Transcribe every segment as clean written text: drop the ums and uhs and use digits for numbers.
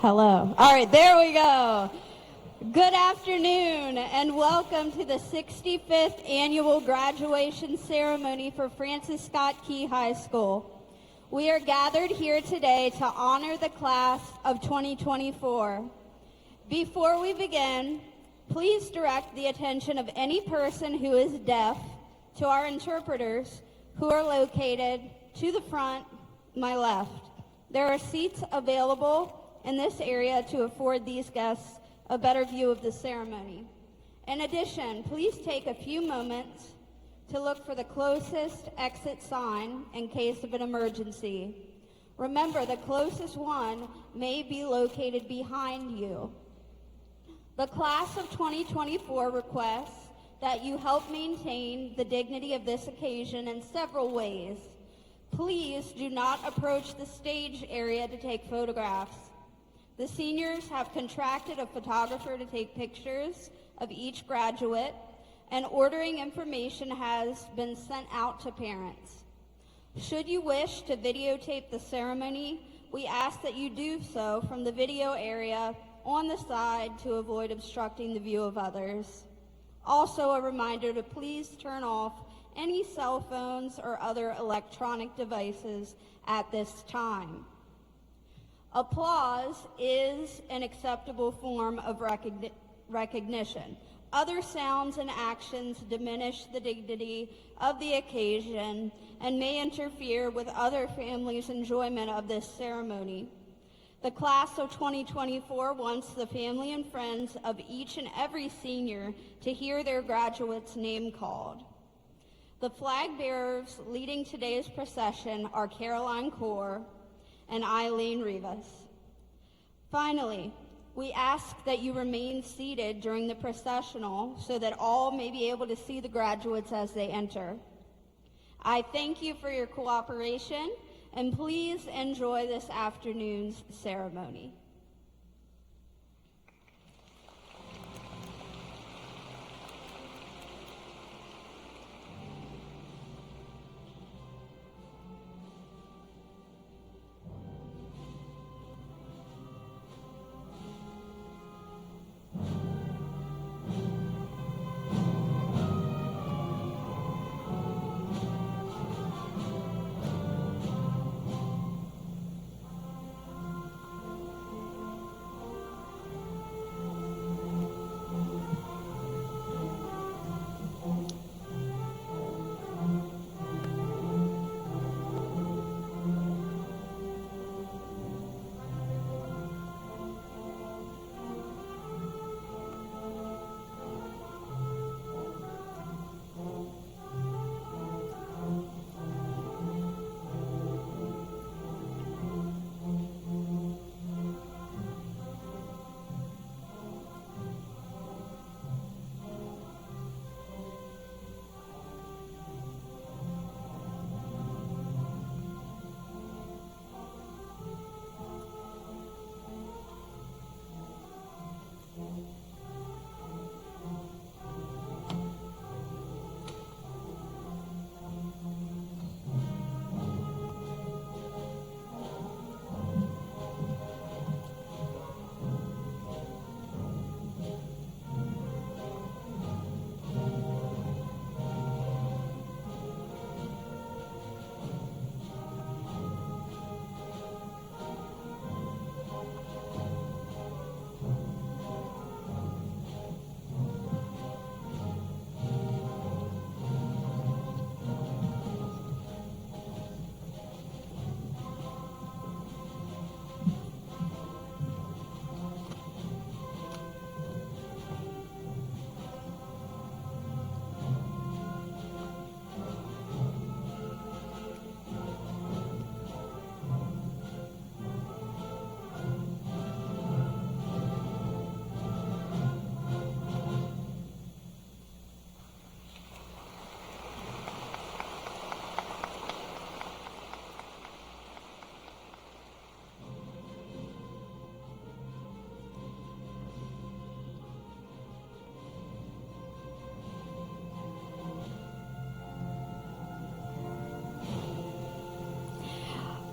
Hello. All right, there we go. Good afternoon and welcome to the 65th annual graduation ceremony for Francis Scott Key High School. We are gathered here today to honor the class of 2024. Before we begin, please direct the attention of any person who is deaf to our interpreters who are located to the front, my left. There are seats available in this area to afford these guests a better view of the ceremony. In addition, please take a few moments to look for the closest exit sign in case of an emergency. Remember, the closest one may be located behind you. The class of 2024 requests that you help maintain the dignity of this occasion in several ways. Please do not approach the stage area to take photographs. The seniors have contracted a photographer to take pictures of each graduate, and ordering information has been sent out to parents. Should you wish to videotape the ceremony, we ask that you do so from the video area on the side to avoid obstructing the view of others. Also, a reminder to please turn off any cell phones or other electronic devices at this time. Applause is an acceptable form of recognition. Other sounds and actions diminish the dignity of the occasion and may interfere with other families' enjoyment of this ceremony. The class of 2024 wants the family and friends of each and every senior to hear their graduate's name called. The flag bearers leading today's procession are Caroline Kaur and Eileen Rivas. Finally, we ask that you remain seated during the processional so that all may be able to see the graduates as they enter. I thank you for your cooperation, and please enjoy this afternoon's ceremony.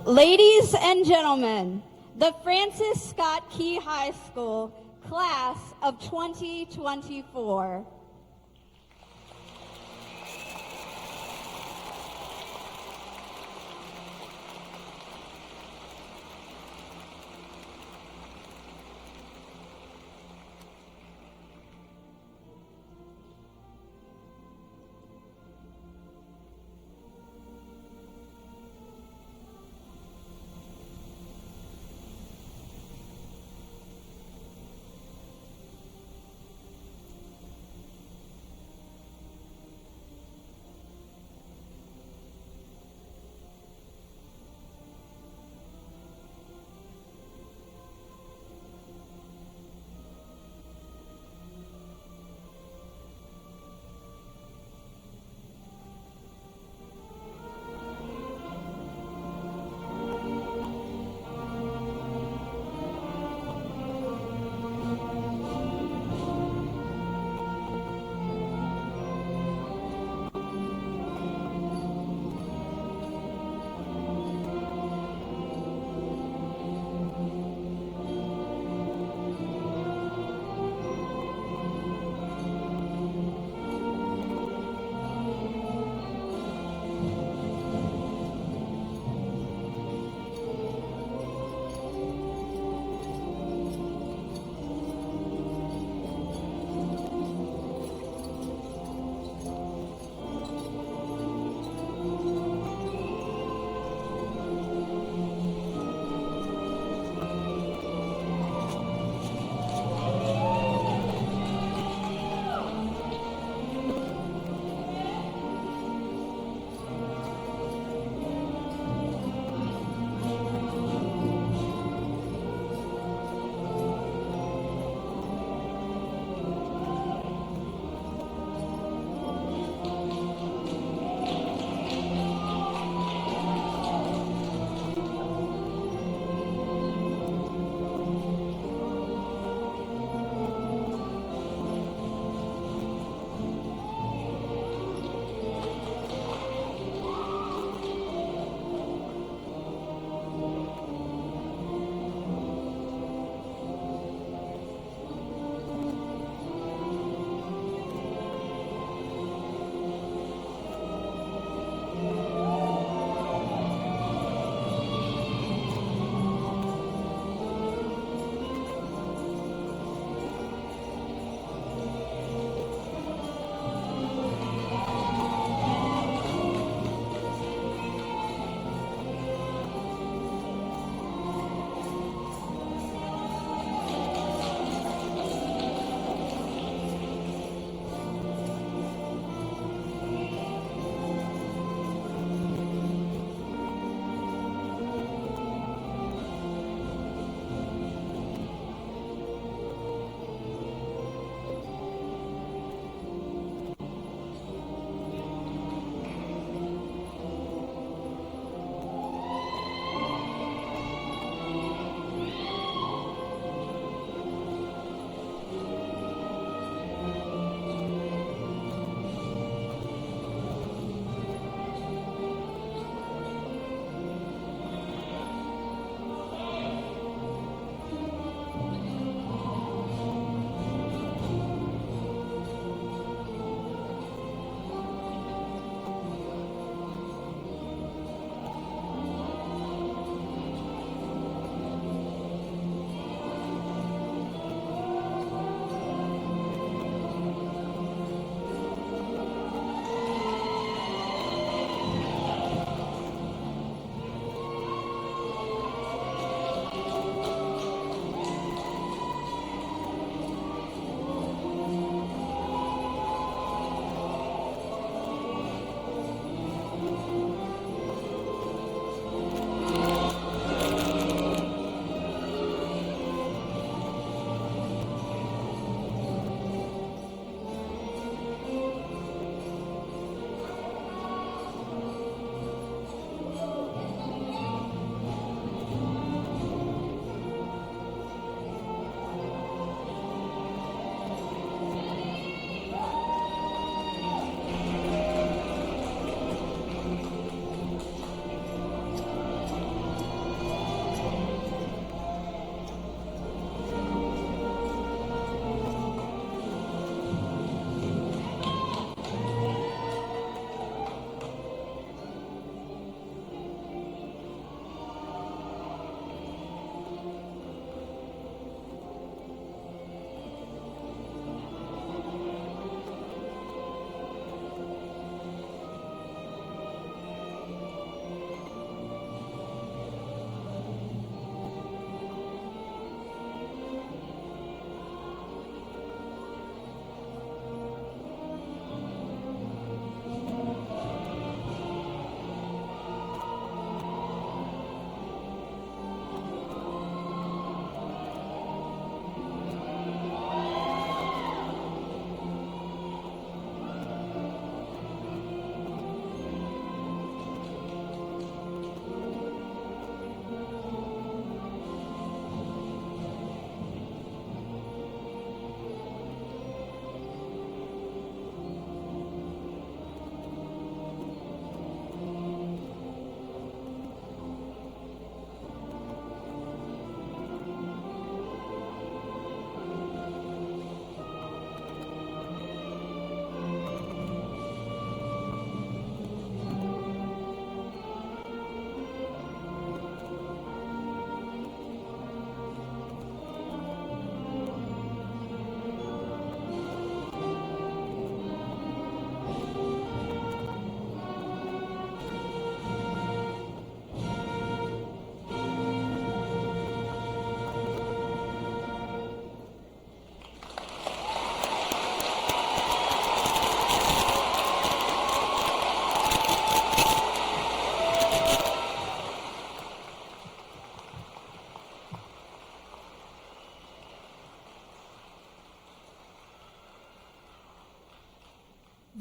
Ladies and gentlemen, The Francis Scott Key High School Class of 2024.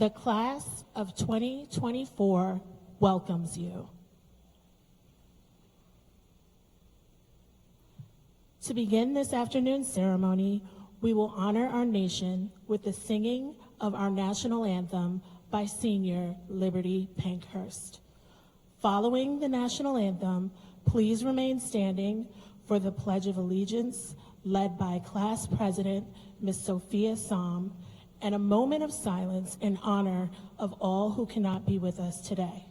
The class of 2024 welcomes you. To begin this afternoon's ceremony, we will honor our nation with the singing of our national anthem by Senior Liberty Pankhurst. Following the national anthem, please remain standing for the Pledge of Allegiance led by Class President Ms. Sophia Som, and a moment of silence in honor of all who cannot be with us today.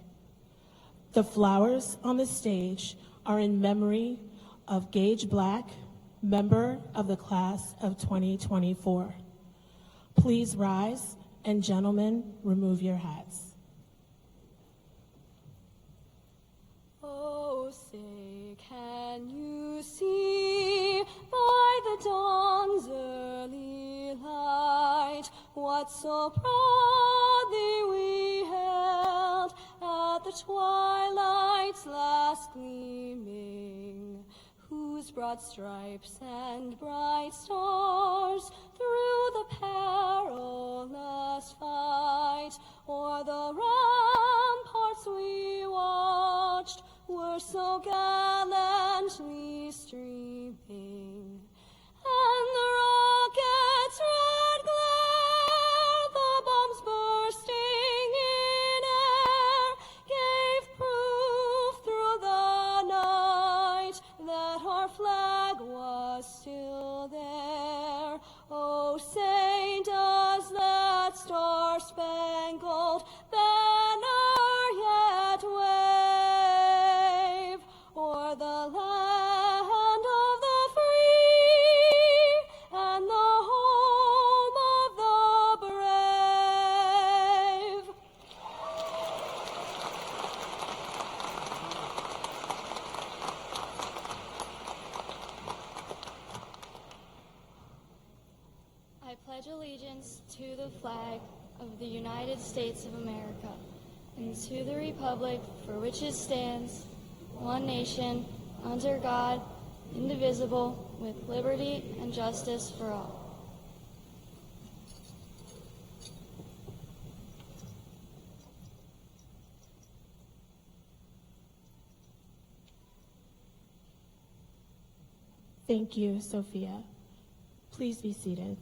The flowers on the stage are in memory of Gage Black, member of the class of 2024. Please rise, and gentlemen, remove your hats. Oh, say, can you see by the dawn's early light what so proudly we held at the twilight's last gleaming, whose broad stripes and bright stars through the perilous fight o'er the ramparts we watched were so gallantly streaming, and the rocket's red glare, the bombs bursting in air, gave proof through the night that our flag was still there. Oh, say, does that star-spangled banner yet wave o'er the land of the free and the home of the brave? I pledge allegiance to the flag of the United States of America and to the republic for which it stands, one nation, under God, indivisible, with liberty and justice for all. Thank you, Sophia. Please be seated.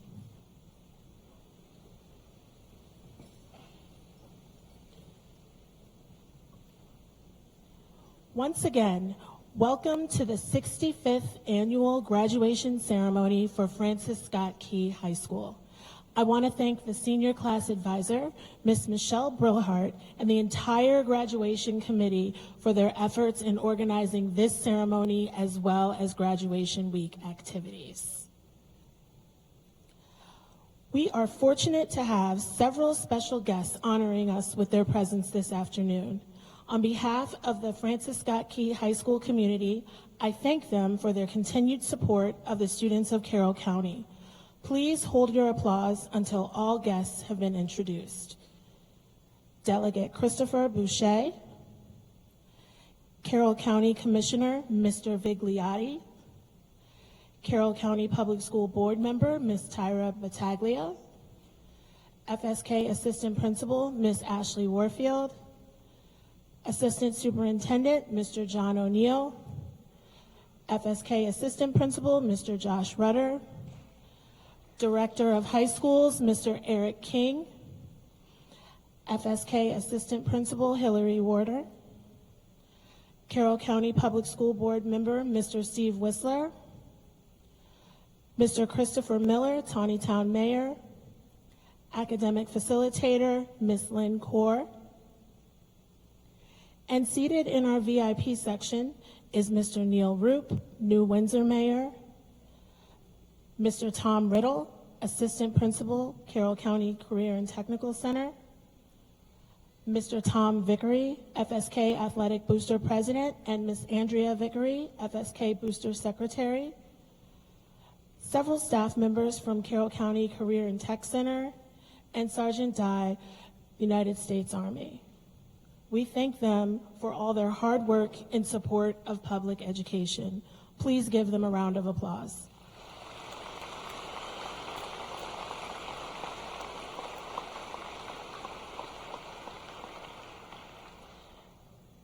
Once again, welcome to the 65th annual graduation ceremony for Francis Scott Key High School. I want to thank the senior class advisor, Ms. Michelle Brillhart, and the entire graduation committee for their efforts in organizing this ceremony as well as graduation week activities. We are fortunate to have several special guests honoring us with their presence this afternoon. On behalf of the Francis Scott Key High School community, I thank them for their continued support of the students of Carroll County. Please hold your applause until all guests have been introduced. Delegate Christopher Boucher, Carroll County Commissioner Mr. Vigliotti, Carroll County Public School Board Member Ms. Tyra Battaglia, FSK Assistant Principal Ms. Ashley Warfield, Assistant Superintendent, Mr. John O'Neill, FSK Assistant Principal, Mr. Josh Rudder, Director of High Schools, Mr. Eric King, FSK Assistant Principal, Hillary Warder, Carroll County Public School Board Member, Mr. Steve Whistler, Mr. Christopher Miller, Tawnytown Mayor, Academic Facilitator, Ms. Lynn Kaur. And seated in our VIP section is Mr. Neil Roop, New Windsor Mayor, Mr. Tom Riddle, Assistant Principal, Carroll County Career and Technical Center, Mr. Tom Vickery, FSK Athletic Booster President, and Ms. Andrea Vickery, FSK Booster Secretary, several staff members from Carroll County Career and Tech Center, and Sergeant Dye, United States Army. We thank them for all their hard work in support of public education. Please give them a round of applause.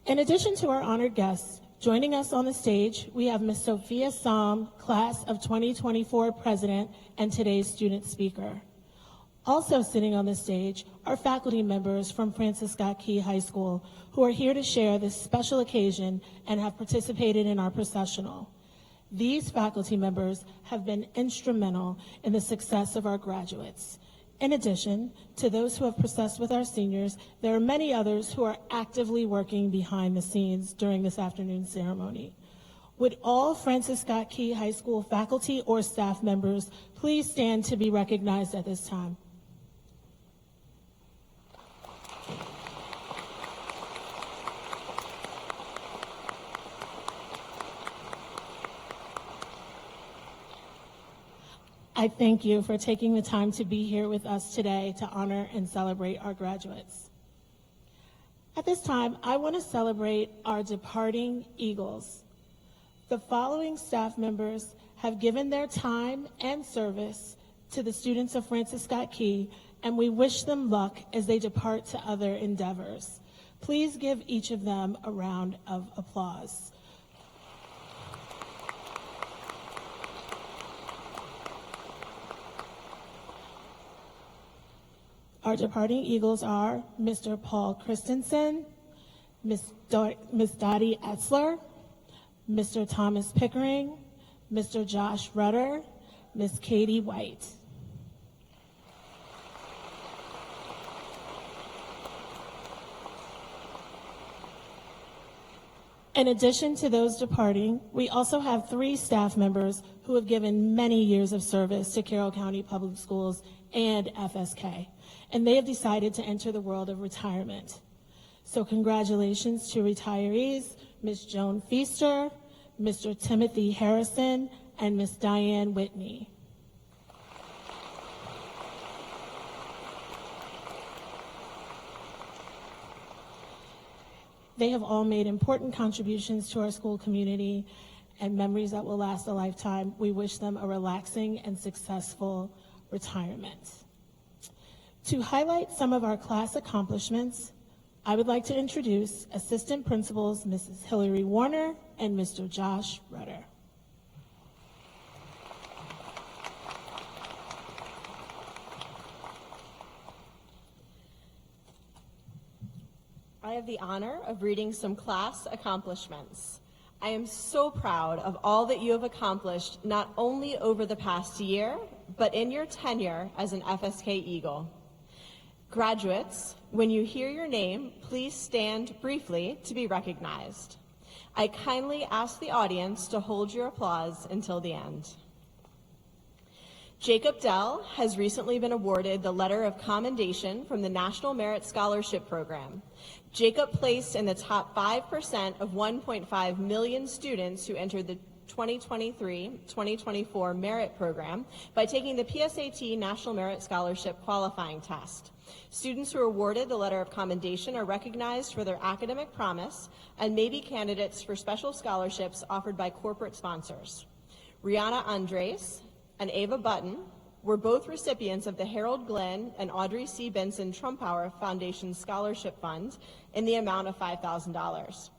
In addition to our honored guests, joining us on the stage, we have Ms. Sophia Som, Class of 2024 President and today's student speaker. Also sitting on the stage are faculty members from Francis Scott Key High School who are here to share this special occasion and have participated in our processional. These faculty members have been instrumental in the success of our graduates. In addition to those who have processed with our seniors, there are many others who are actively working behind the scenes during this afternoon's ceremony. Would all Francis Scott Key High School faculty or staff members please stand to be recognized at this time? I thank you for taking the time to be here with us today to honor and celebrate our graduates. At this time, I want to celebrate our departing Eagles. The following staff members have given their time and service to the students of Francis Scott Key, and we wish them luck as they depart to other endeavors. Please give each of them a round of applause. Our departing Eagles are Mr. Paul Christensen, Miss Dottie Etzler, Mr. Thomas Pickering, Mr. Josh Rudder, Miss Katie White. In addition to those departing, we also have 3 staff members who have given many years of service to Carroll County Public Schools and FSK, and they have decided to enter the world of retirement. So congratulations to retirees, Ms. Joan Feaster, Mr. Timothy Harrison, and Ms. Diane Whitney. They have all made important contributions to our school community and memories that will last a lifetime. We wish them a relaxing and successful retirement. To highlight some of our class accomplishments, I would like to introduce Assistant Principals Mrs. Hillary Warner and Mr. Josh Rudder. I have the honor of reading some class accomplishments. I am so proud of all that you have accomplished, not only over the past year, but in your tenure as an FSK Eagle. Graduates, when you hear your name, please stand briefly to be recognized. I kindly ask the audience to hold your applause until the end. Jacob Dell has recently been awarded the Letter of Commendation from the National Merit Scholarship Program. Jacob placed in the top 5% of 1.5 million students who entered the 2023-2024 Merit Program by taking the PSAT National Merit Scholarship Qualifying Test. Students who are awarded the Letter of Commendation are recognized for their academic promise and may be candidates for special scholarships offered by corporate sponsors. Rihanna Andres and Ava Button were both recipients of the Harold Glenn and Audrey C. Benson Trumpauer Foundation Scholarship Fund in the amount of $5,000.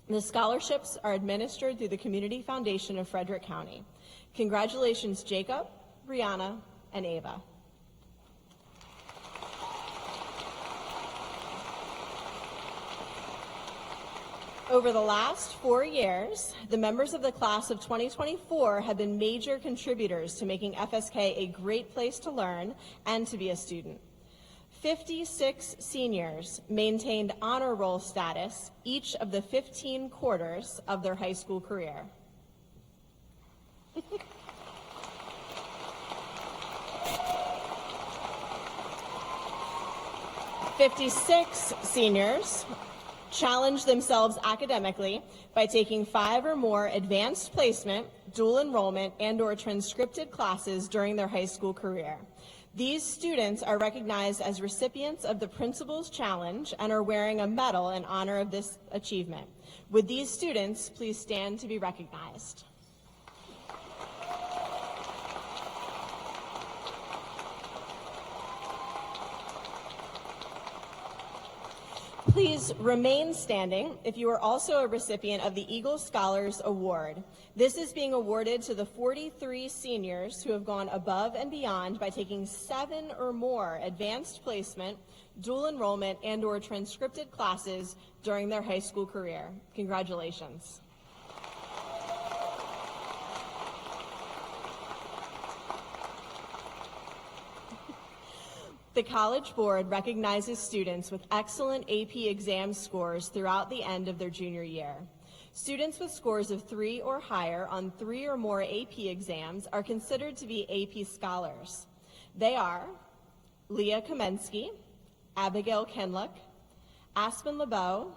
The scholarships are administered through the Community Foundation of Frederick County. Congratulations, Jacob, Rihanna, and Ava. Over the last 4 years, the members of the class of 2024 have been major contributors to making FSK a great place to learn and to be a student. 56 seniors maintained honor roll status each of the 15 quarters of their high school career. 56 seniors challenged themselves academically by taking 5 or more advanced placement, dual enrollment, and/or transcripted classes during their high school career. These students are recognized as recipients of the Principal's Challenge and are wearing a medal in honor of this achievement. Would these students please stand to be recognized? Please remain standing if you are also a recipient of the Eagle Scholars Award. This is being awarded to the 43 seniors who have gone above and beyond by taking 7 or more advanced placement, dual enrollment, and/or transcripted classes during their high school career. Congratulations. The College Board recognizes students with excellent AP exam scores throughout the end of their junior year. Students with scores of 3 or higher on 3 or more AP exams are considered to be AP scholars. They are Leah Kamensky, Abigail Kenlick, Aspen LeBeau,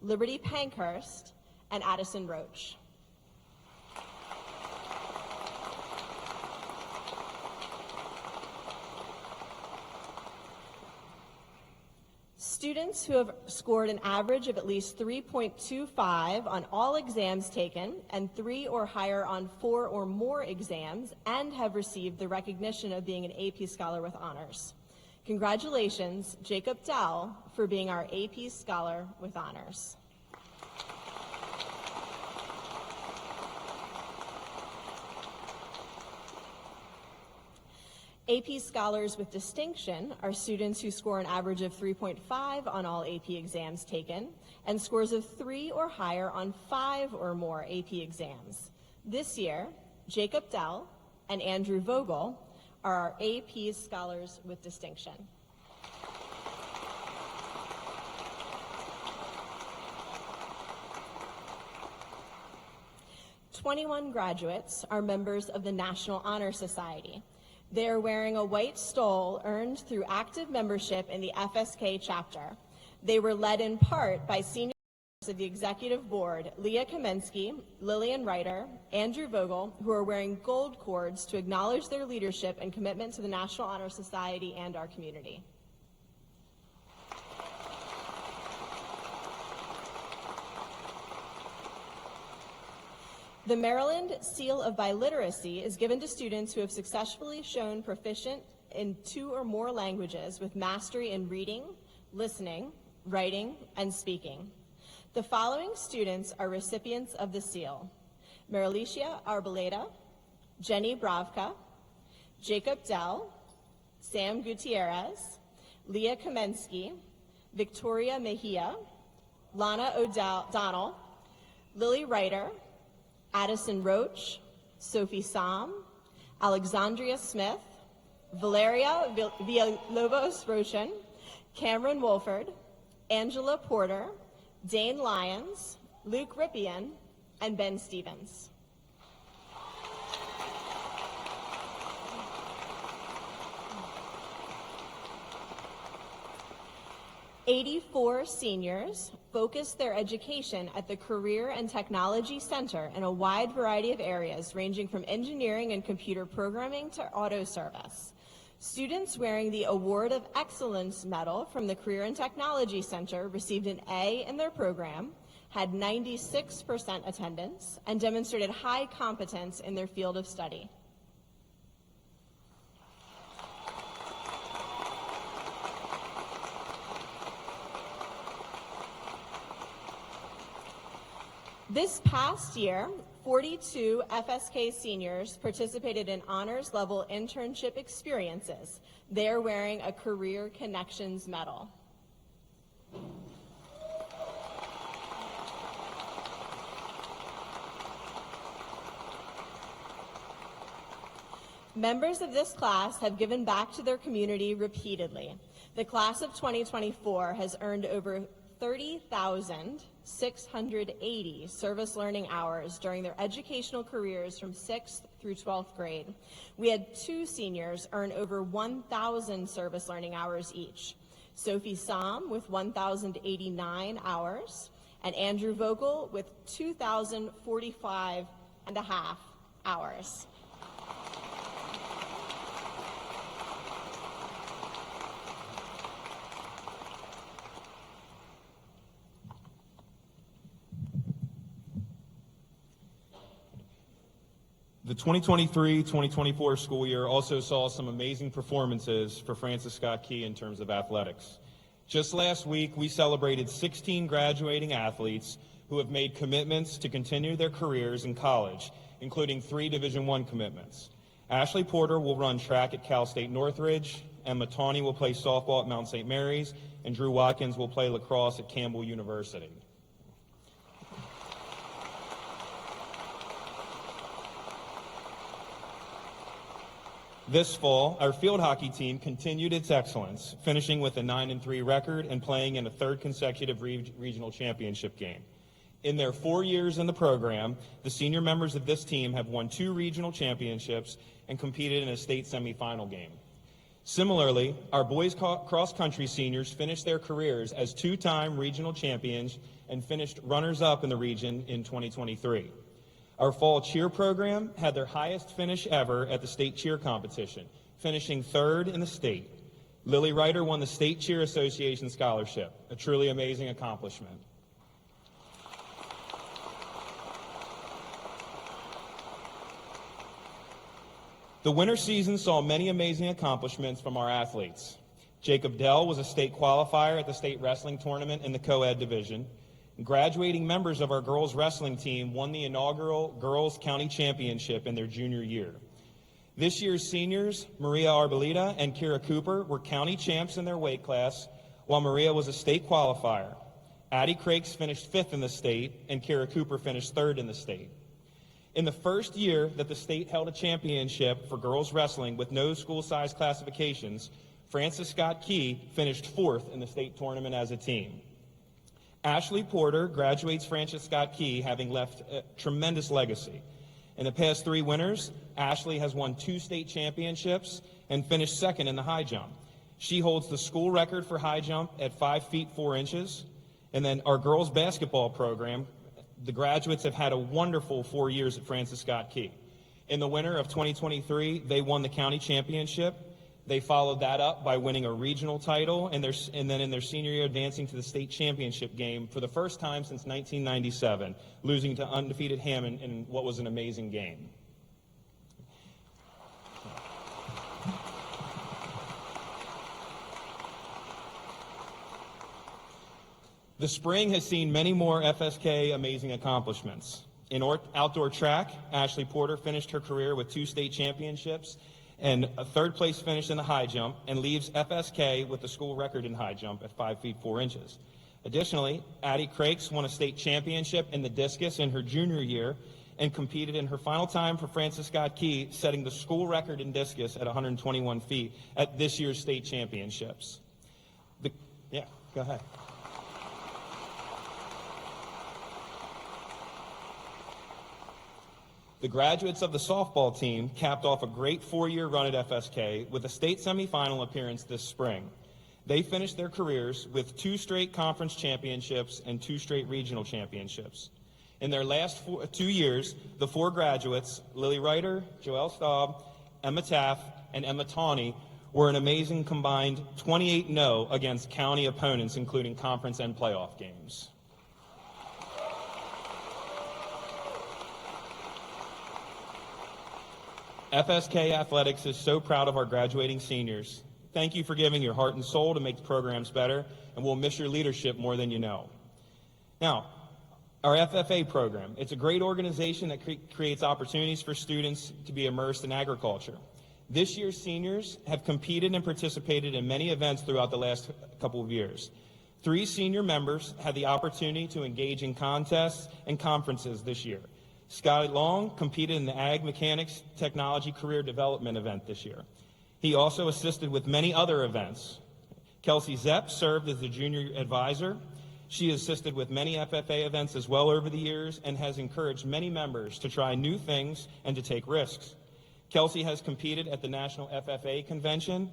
Liberty Pankhurst, and Addison Roach. Students who have scored an average of at least 3.25 on all exams taken and 3 or higher on 4 or more exams and have received the recognition of being an AP Scholar with honors. Congratulations, Jacob Dell, for being our AP Scholar with honors. AP Scholars with distinction are students who score an average of 3.5 on all AP exams taken and scores of 3 or higher on 5 or more AP exams. This year, Jacob Dell and Andrew Vogel are our AP Scholars with distinction. "21 graduates are members of the National Honor Society. They are wearing a white stole earned through active membership in the FSK chapter. They were led in part by senior members of the Executive Board, Leah Kamensky, Lillian Reiter, Andrew Vogel, who are wearing gold cords to acknowledge their leadership and commitment to the National Honor Society and our community. The Maryland Seal of Biliteracy is given to students who have successfully shown proficient in 2 or more languages with mastery in reading, listening, writing, and speaking. The following students are recipients of the seal: Marilicia Arboleda, Jenny Bravka, Jacob Dell, Sam Gutierrez, Leah Kamensky, Victoria Mejia, Lana O'Donnell, Lily Reiter, Addison Roach, Sophie Sam, Alexandria Smith, Valeria Villalobos-Roshan, Cameron Wolford, Angela Porter, Dane Lyons, Luke Rippian, and Ben Stevens. "84 seniors focused their education at the Career and Technology Center in a wide variety of areas ranging from engineering and computer programming to auto service. Students wearing the Award of Excellence Medal from the Career and Technology Center received an A in their program, had 96% attendance, and demonstrated high competence in their field of study. This past year, 42 FSK seniors participated in honors level internship experiences. They are wearing a Career Connections medal. Members of this class have given back to their community repeatedly. The class of 2024 has earned over 30,680 service learning hours during their educational careers from 6th through 12th grade. We had 2 seniors earn over 1,000 service learning hours each: Sophie Sam with 1,089 hours and Andrew Vogel with 2,045.5 hours. The 2023-2024 school year also saw some amazing performances for Francis Scott Key in terms of athletics. Just last week, we celebrated 16 graduating athletes who have made commitments to continue their careers in college, including 3 Division I commitments. Ashley Porter will run track at Cal State Northridge, Emma Tawney will play softball at Mount St. Mary's, and Drew Watkins will play lacrosse at Campbell University. This fall, our field hockey team continued its excellence, finishing with a 9-3 record and playing in a 3rd consecutive regional championship game. In their 4 years in the program, the senior members of this team have won 2 regional championships and competed in a state semifinal game. Similarly, our boys cross-country seniors finished their careers as 2-time regional champions and finished runners-up in the region in 2023. Our fall cheer program had their highest finish ever at the state cheer competition, finishing 3rd in the state. Lily Ryder won the State Cheer Association scholarship, a truly amazing accomplishment. The winter season saw many amazing accomplishments from our athletes. Jacob Dell was a state qualifier at the state wrestling tournament in the co-ed division. Graduating members of our girls wrestling team won the inaugural Girls County Championship in their junior year. This year's seniors, Maria Arbolita and Kira Cooper, were county champs in their weight class, while Maria was a state qualifier. Addie Crakes finished 5th in the state, and Kira Cooper finished 3rd in the state. In the first year that the state held a championship for girls wrestling with no school-size classifications, Francis Scott Key finished 4th in the state tournament as a team. Ashley Porter graduates Francis Scott Key, having left a tremendous legacy. In the past 3 winters, Ashley has won 2 state championships and finished 2nd in the high jump. She holds the school record for high jump at 5 feet 4 inches. And then our girls basketball program, the graduates have had a wonderful 4 years at Francis Scott Key. In the winter of 2023, they won the county championship. They followed that up by winning a regional title, and then in their senior year advancing to the state championship game for the first time since 1997, losing to undefeated Hammond in what was an amazing game. The spring has seen many more FSK amazing accomplishments. In outdoor track, Ashley Porter finished her career with 2 state championships and a 3rd place finish in the high jump, and leaves FSK with the school record in high jump at 5 feet 4 inches. Additionally, Addie Crakes won a state championship in the discus in her junior year and competed in her final time for Francis Scott Key, setting the school record in discus at 121 feet at this year's state championships. Yeah, go ahead. The graduates of the softball team capped off a great 4-year run at FSK with a state semifinal appearance this spring. They finished their careers with 2 straight conference championships and 2 straight regional championships. In their last 2 years, the 4 graduates, Lily Ryder, Joelle Staub, Emma Taff, and Emma Tawney, were an amazing combined 28-0 against county opponents, including conference and playoff games. FSK Athletics is so proud of our graduating seniors. Thank you for giving your heart and soul to make the programs better, and we'll miss your leadership more than you know. Now, our FFA program, it's a great organization that creates opportunities for students to be immersed in agriculture. This year's seniors have competed and participated in many events throughout the last couple of years. 3 senior members had the opportunity to engage in contests and conferences this year. Scotty Long competed in the Ag Mechanics Technology Career Development event this year. He also assisted with many other events. Kelsey Zepp served as the junior advisor. She assisted with many FFA events as well over the years and has encouraged many members to try new things and to take risks. Kelsey has competed at the National FFA Convention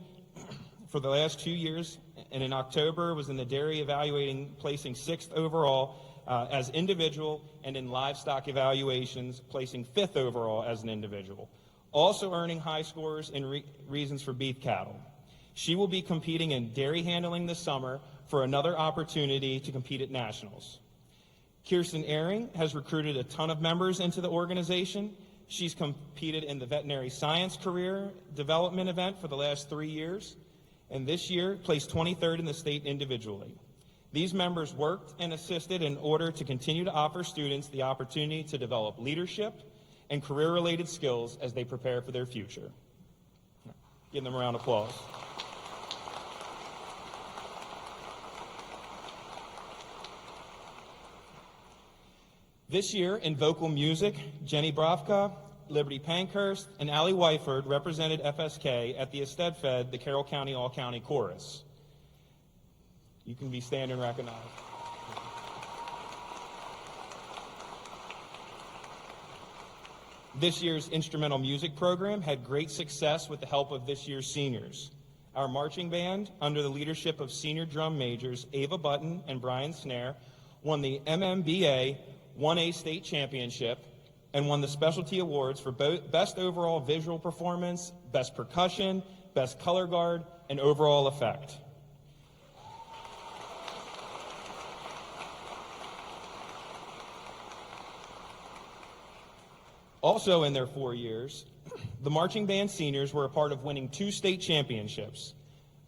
for the last 2 years, and in October was in the dairy evaluating, placing 6th overall as individual, and in livestock evaluations, placing 5th overall as an individual. Also earning high scores in reasons for beef cattle. She will be competing in dairy handling this summer for another opportunity to compete at nationals. Kirsten Ehring has recruited a ton of members into the organization. She's competed in the veterinary science career development event for the last 3 years. and this year placed 23rd in the state individually. These members worked and assisted in order to continue to offer students the opportunity to develop leadership and career-related skills as they prepare for their future. Give them a round of applause. This year in vocal music, Jenny Bravka, Liberty Pankhurst, and Allie Wyford represented FSK at the Estedfed, the Carroll County All-County Chorus. You can be standing recognized. This year's instrumental music program had great success with the help of this year's seniors. Our marching band, under the leadership of senior drum majors Ava Button and Brian Snare, won the MMBA 1A state championship and won the specialty awards for best overall visual performance, best percussion, best color guard, and overall effect. Also in their 4 years, the marching band seniors were a part of winning 2 state championships.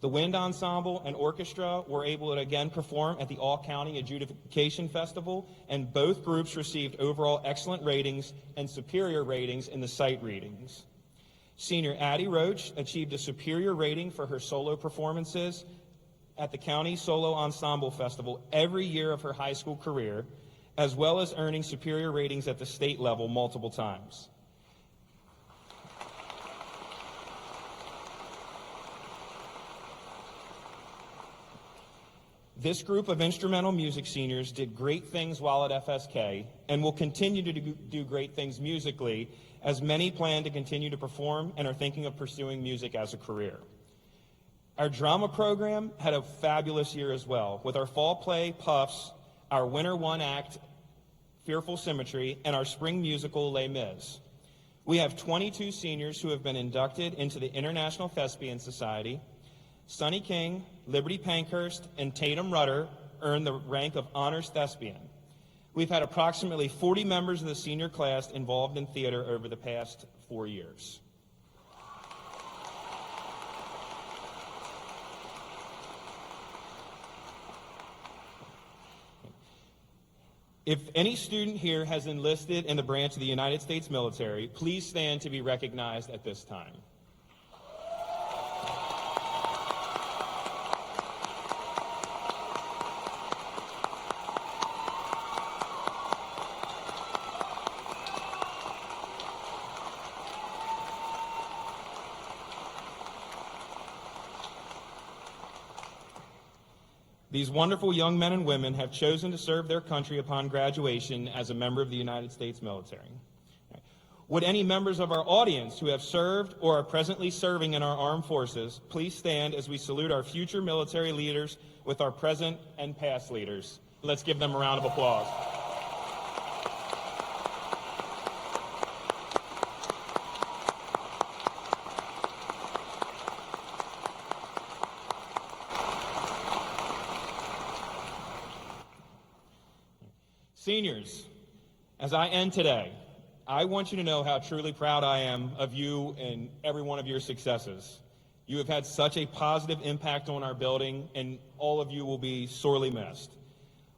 The wind ensemble and orchestra were able to again perform at the All-County Adjudication Festival, and both groups received overall excellent ratings and superior ratings in the sight readings. Senior Addie Roach achieved a superior rating for her solo performances at the County Solo Ensemble Festival every year of her high school career, as well as earning superior ratings at the state level multiple times. This group of instrumental music seniors did great things while at FSK and will continue to do great things musically, as many plan to continue to perform and are thinking of pursuing music as a career. Our drama program had a fabulous year as well, with our fall play, Puffs, our winter one-act, Fearful Symmetry, and our spring musical, Les Mis. We have 22 seniors who have been inducted into the International Thespian Society. Sonny King, Liberty Pankhurst, and Tatum Rudder earned the rank of Honors Thespian. We've had approximately 40 members of the senior class involved in theater over the past 4 years. If any student here has enlisted in the branch of the United States military, please stand to be recognized at this time. These wonderful young men and women have chosen to serve their country upon graduation as a member of the United States military. Would any members of our audience who have served or are presently serving in our armed forces please stand as we salute our future military leaders with our present and past leaders. Let's give them a round of applause. Seniors, as I end today, I want you to know how truly proud I am of you and every one of your successes. You have had such a positive impact on our building, and all of you will be sorely missed.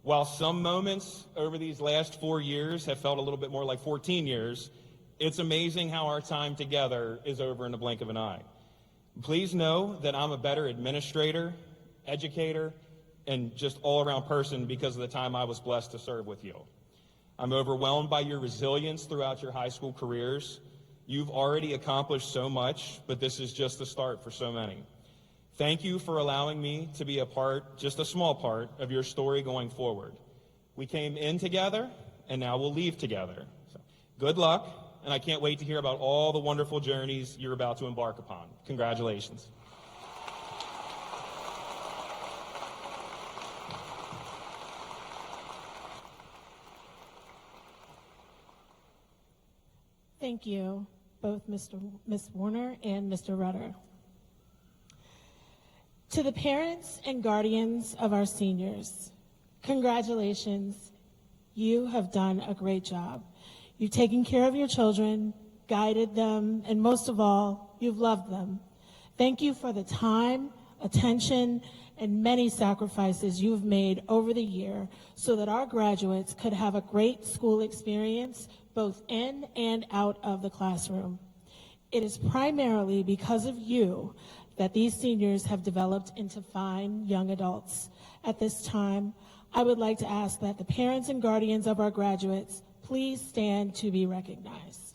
While some moments over these last 4 years have felt a little bit more like 14 years, it's amazing how our time together is over in the blink of an eye. Please know that I'm a better administrator, educator, and just all-around person because of the time I was blessed to serve with you. I'm overwhelmed by your resilience throughout your high school careers. You've already accomplished so much, but this is just the start for so many. Thank you for allowing me to be a part, just a small part, of your story going forward. We came in together, and now we'll leave together. So, good luck, and I can't wait to hear about all the wonderful journeys you're about to embark upon. Congratulations. Thank you, both Ms. Warner and Mr. Rudder. To the parents and guardians of our seniors, congratulations. You have done a great job. You've taken care of your children, guided them, and most of all, you've loved them. Thank you for the time attention, and many sacrifices you've made over the year so that our graduates could have a great school experience both in and out of the classroom. It is primarily because of you that these seniors have developed into fine young adults. At this time, I would like to ask that the parents and guardians of our graduates please stand to be recognized.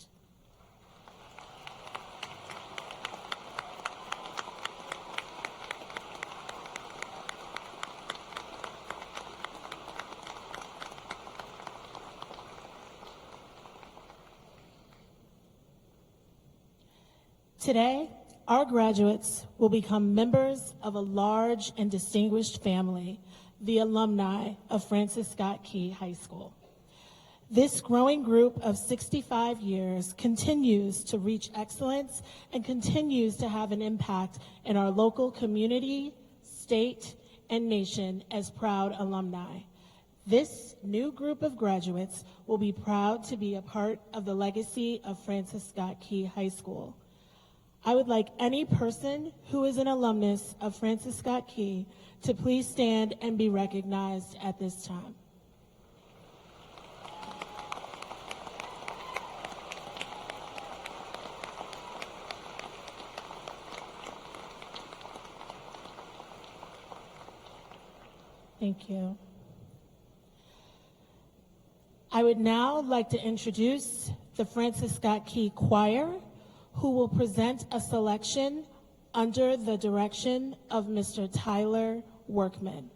Today, our graduates will become members of a large and distinguished family, the alumni of Francis Scott Key High School. This growing group of 65 years continues to reach excellence and continues to have an impact in our local community, state, and nation as proud alumni. This new group of graduates will be proud to be a part of the legacy of Francis Scott Key High School. I would like any person who is an alumnus of Francis Scott Key to please stand and be recognized at this time. Thank you. I would now like to introduce the Francis Scott Key Choir, who will present a selection under the direction of Mr. Tyler Workman.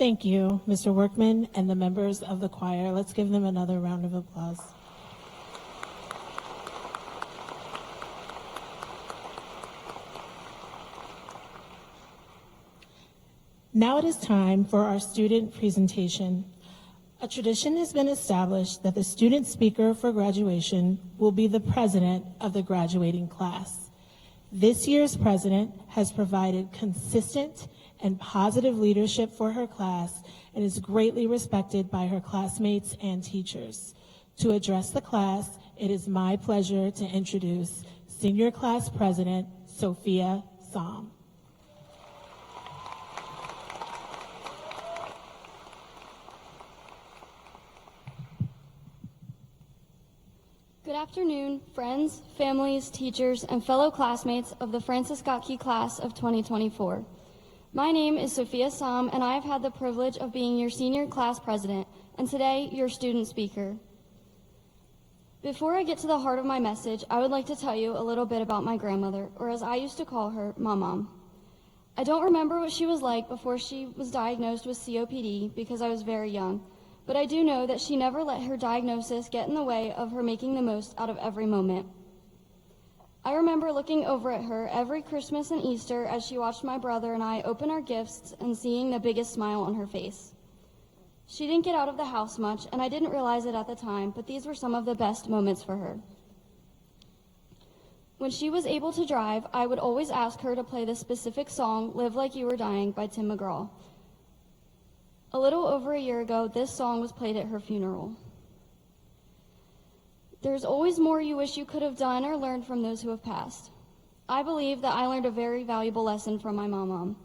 Thank you, Mr. Workman and the members of the choir. Let's give them another round of applause. Now it is time for our student presentation. A tradition has been established that the student speaker for graduation will be the president of the graduating class. This year's president has provided consistent and positive leadership for her class and is greatly respected by her classmates and teachers. To address the class, it is my pleasure to introduce Senior Class President Sophia Som. Good afternoon, friends, families, teachers, and fellow classmates of the Francis Scott Key class of 2024. My name is Sophia Som, and I have had the privilege of being your senior class president, and today, your student speaker. Before I get to the heart of my message, I would like to tell you a little bit about my grandmother, or as I used to call her, my mom. I don't remember what she was like before she was diagnosed with COPD because I was very young. But I do know that she never let her diagnosis get in the way of her making the most out of every moment. I remember looking over at her every Christmas and Easter as she watched my brother and I open our gifts and seeing the biggest smile on her face. She didn't get out of the house much, and I didn't realize it at the time, but these were some of the best moments for her. When she was able to drive, I would always ask her to play the specific song, Live Like You Were Dying by Tim McGraw. A little over a year ago, this song was played at her funeral. There's always more you wish you could have done or learned from those who have passed. I believe that I learned a very valuable lesson from my mom.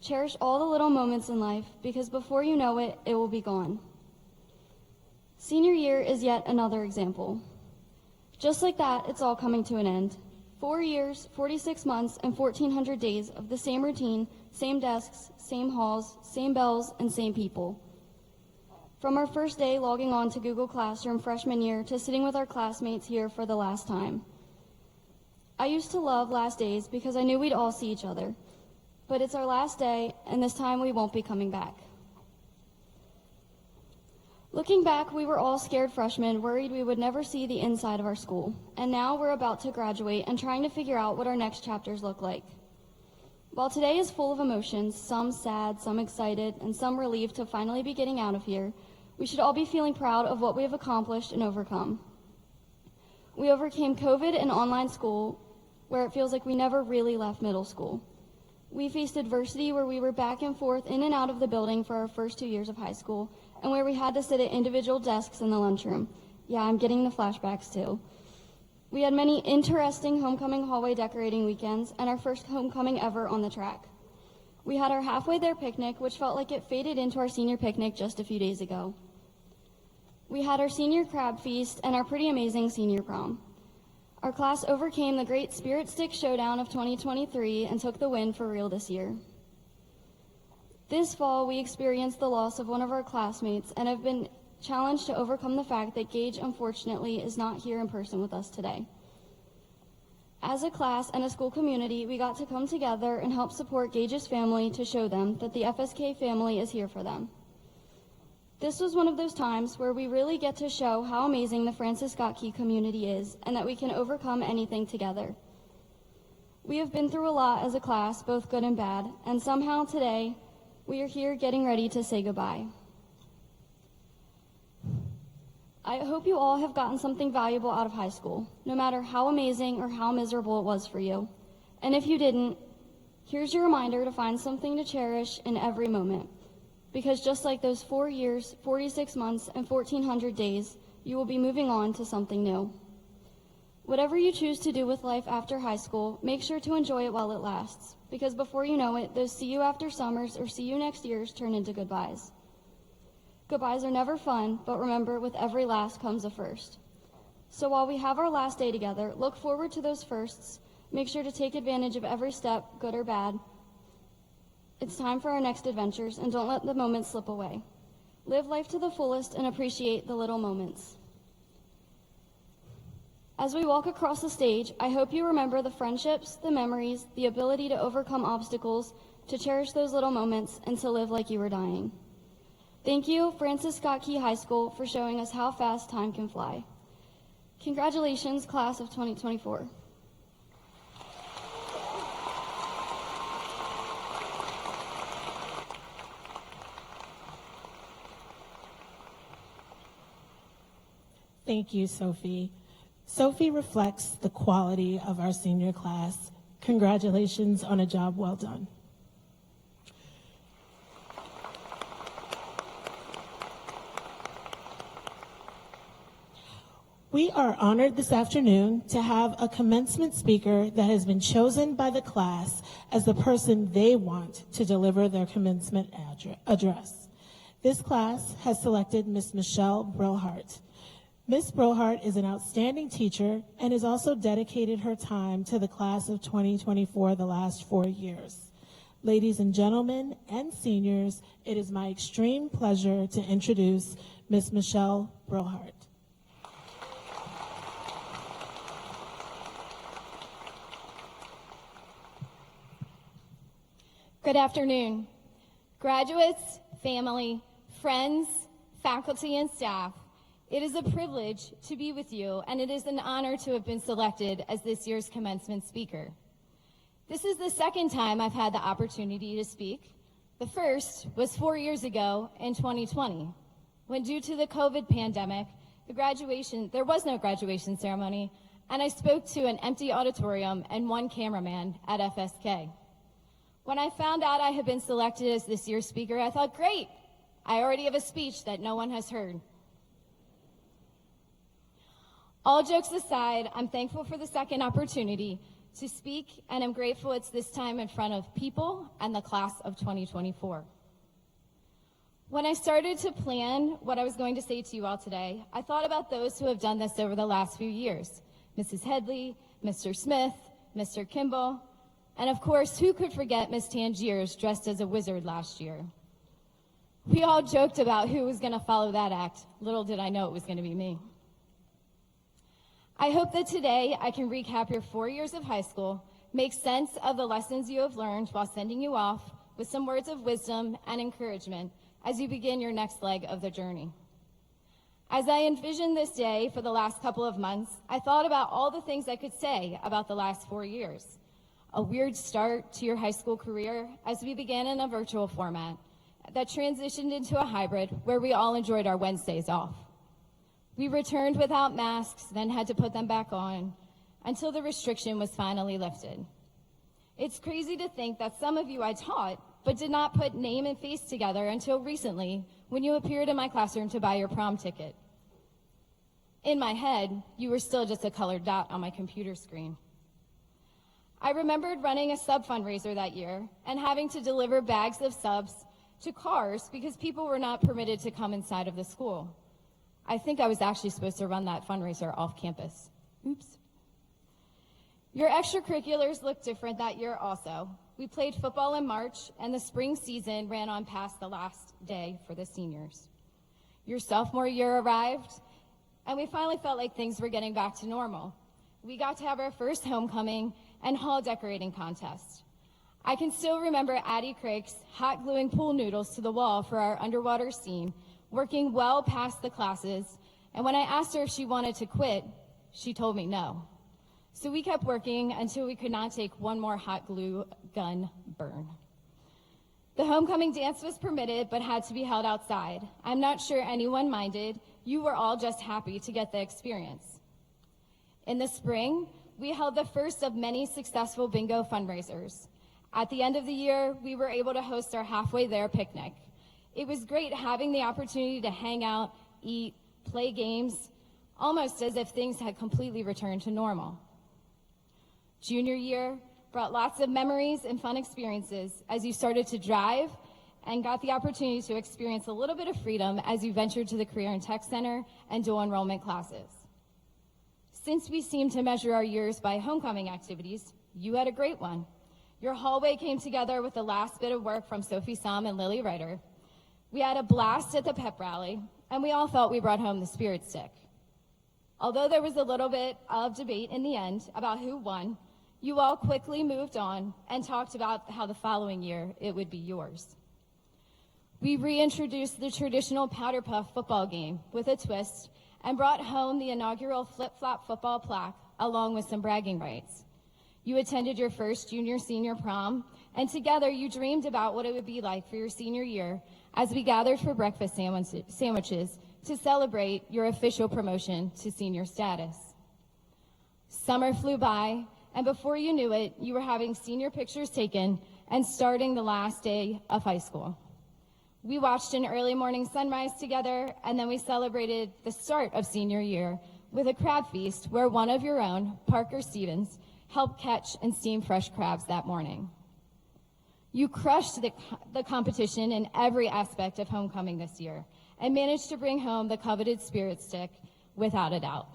Cherish all the little moments in life, because before you know it, it will be gone. Senior year is yet another example. Just like that, it's all coming to an end. 4 years, 46 months, and 1,400 days of the same routine, same desks, same halls, same bells, and same people. From our first day logging on to Google Classroom freshman year to sitting with our classmates here for the last time. I used to love last days because I knew we'd all see each other. But it's our last day, and this time we won't be coming back. Looking back, we were all scared freshmen, worried we would never see the inside of our school. And now we're about to graduate and trying to figure out what our next chapters look like. While today is full of emotions, some sad, some excited, and some relieved to finally be getting out of here, we should all be feeling proud of what we have accomplished and overcome. We overcame COVID and online school, where it feels like we never really left middle school. We faced adversity where we were back and forth in and out of the building for our first 2 years of high school, and where we had to sit at individual desks in the lunchroom. Yeah, I'm getting the flashbacks too. We had many interesting homecoming hallway decorating weekends and our first homecoming ever on the track. We had our halfway there picnic, which felt like it faded into our senior picnic just a few days ago. We had our senior crab feast and our pretty amazing senior prom. Our class overcame the great Spirit Stick Showdown of 2023 and took the win for real this year. This fall, we experienced the loss of one of our classmates and have been challenged to overcome the fact that Gage, unfortunately, is not here in person with us today. As a class and a school community, we got to come together and help support Gage's family to show them that the FSK family is here for them. This was one of those times where we really get to show how amazing the Francis Scott Key community is and that we can overcome anything together. We have been through a lot as a class, both good and bad, and somehow today we are here getting ready to say goodbye. I hope you all have gotten something valuable out of high school, no matter how amazing or how miserable it was for you. And if you didn't, here's your reminder to find something to cherish in every moment. Because just like those 4 years, 46 months, and 1,400 days, you will be moving on to something new. Whatever you choose to do with life after high school, make sure to enjoy it while it lasts. Because before you know it, those see you after summers or see you next years turn into goodbyes. Goodbyes are never fun, but remember, with every last comes a first. So while we have our last day together, look forward to those firsts. Make sure to take advantage of every step, good or bad. It's time for our next adventures, and don't let the moments slip away. Live life to the fullest and appreciate the little moments. As we walk across the stage, I hope you remember the friendships, the memories, the ability to overcome obstacles, to cherish those little moments, and to live like you were dying. Thank you, Francis Scott Key High School, for showing us how fast time can fly. Congratulations, class of 2024. Thank you, Sophie. Sophie reflects the quality of our senior class. Congratulations on a job well done. We are honored this afternoon to have a commencement speaker that has been chosen by the class as the person they want to deliver their commencement address. This class has selected Ms. Michelle Brillhart. Ms. Brillhart is an outstanding teacher and has also dedicated her time to the class of 2024 the last 4 years. Ladies and gentlemen and seniors, it is my extreme pleasure to introduce Ms. Michelle Brillhart. Good afternoon. Graduates, family, friends, faculty, and staff, it is a privilege to be with you, and it is an honor to have been selected as this year's commencement speaker. This is the second time I've had the opportunity to speak. The first was 4 years ago in 2020, when due to the COVID pandemic, there was no graduation ceremony, and I spoke to an empty auditorium and one cameraman at FSK. When I found out I had been selected as this year's speaker, I thought, great, I already have a speech that no one has heard. All jokes aside, I'm thankful for the second opportunity to speak, and I'm grateful it's this time in front of people and the class of 2024. When I started to plan what I was going to say to you all today, I thought about those who have done this over the last few years. Mrs. Headley, Mr. Smith, Mr. Kimball, and of course, who could forget Miss Tangiers dressed as a wizard last year? We all joked about who was going to follow that act. Little did I know it was going to be me. I hope that today I can recap your 4 years of high school, make sense of the lessons you have learned while sending you off with some words of wisdom and encouragement as you begin your next leg of the journey. As I envisioned this day for the last couple of months, I thought about all the things I could say about the last 4 years. A weird start to your high school career as we began in a virtual format that transitioned into a hybrid where we all enjoyed our Wednesdays off. We returned without masks, then had to put them back on until the restriction was finally lifted. It's crazy to think that some of you I taught, but did not put name and face together until recently when you appeared in my classroom to buy your prom ticket. In my head, you were still just a colored dot on my computer screen. I remembered running a sub fundraiser that year and having to deliver bags of subs to cars because people were not permitted to come inside of the school. I think I was actually supposed to run that fundraiser off campus. Oops. Your extracurriculars looked different that year also. We played football in March, and the spring season ran on past the last day for the seniors. Your sophomore year arrived, and we finally felt like things were getting back to normal. We got to have our first homecoming and hall decorating contest. I can still remember Addie Craig's hot gluing pool noodles to the wall for our underwater scene, working well past the classes, and when I asked her if she wanted to quit, she told me no. So we kept working until we could not take one more hot glue gun burn. The homecoming dance was permitted but had to be held outside. I'm not sure anyone minded. You were all just happy to get the experience. In the spring, we held the first of many successful bingo fundraisers. At the end of the year, we were able to host our halfway there picnic. It was great having the opportunity to hang out, eat, play games, almost as if things had completely returned to normal. Junior year brought lots of memories and fun experiences as you started to drive and got the opportunity to experience a little bit of freedom as you ventured to the Career and Tech Center and dual enrollment classes. Since we seem to measure our years by homecoming activities, you had a great one. Your hallway came together with the last bit of work from Sophie Somm and Lily Ryder. We had a blast at the pep rally, and we all felt we brought home the Spirit Stick. Although there was a little bit of debate in the end about who won, you all quickly moved on and talked about how the following year it would be yours. We reintroduced the traditional powder puff football game with a twist and brought home the inaugural flip-flop football plaque along with some bragging rights. You attended your first junior-senior prom, and together you dreamed about what it would be like for your senior year as we gathered for breakfast sandwiches to celebrate your official promotion to senior status. Summer flew by, and before you knew it, you were having senior pictures taken and starting the last day of high school. We watched an early morning sunrise together, and then we celebrated the start of senior year with a crab feast where one of your own, Parker Stevens, helped catch and steam fresh crabs that morning. You crushed the competition in every aspect of homecoming this year and managed to bring home the coveted Spirit Stick without a doubt.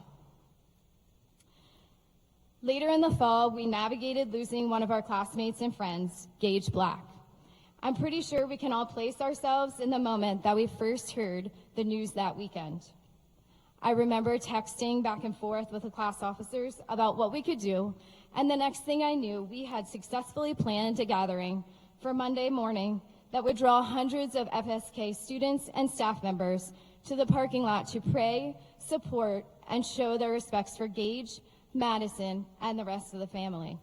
Later in the fall, we navigated losing one of our classmates and friends, Gage Black. I'm pretty sure we can all place ourselves in the moment that we first heard the news that weekend. I remember texting back and forth with the class officers about what we could do, and the next thing I knew, we had successfully planned a gathering for Monday morning that would draw hundreds of FSK students and staff members to the parking lot to pray, support, and show their respects for Gage, Madison, and the rest of the family.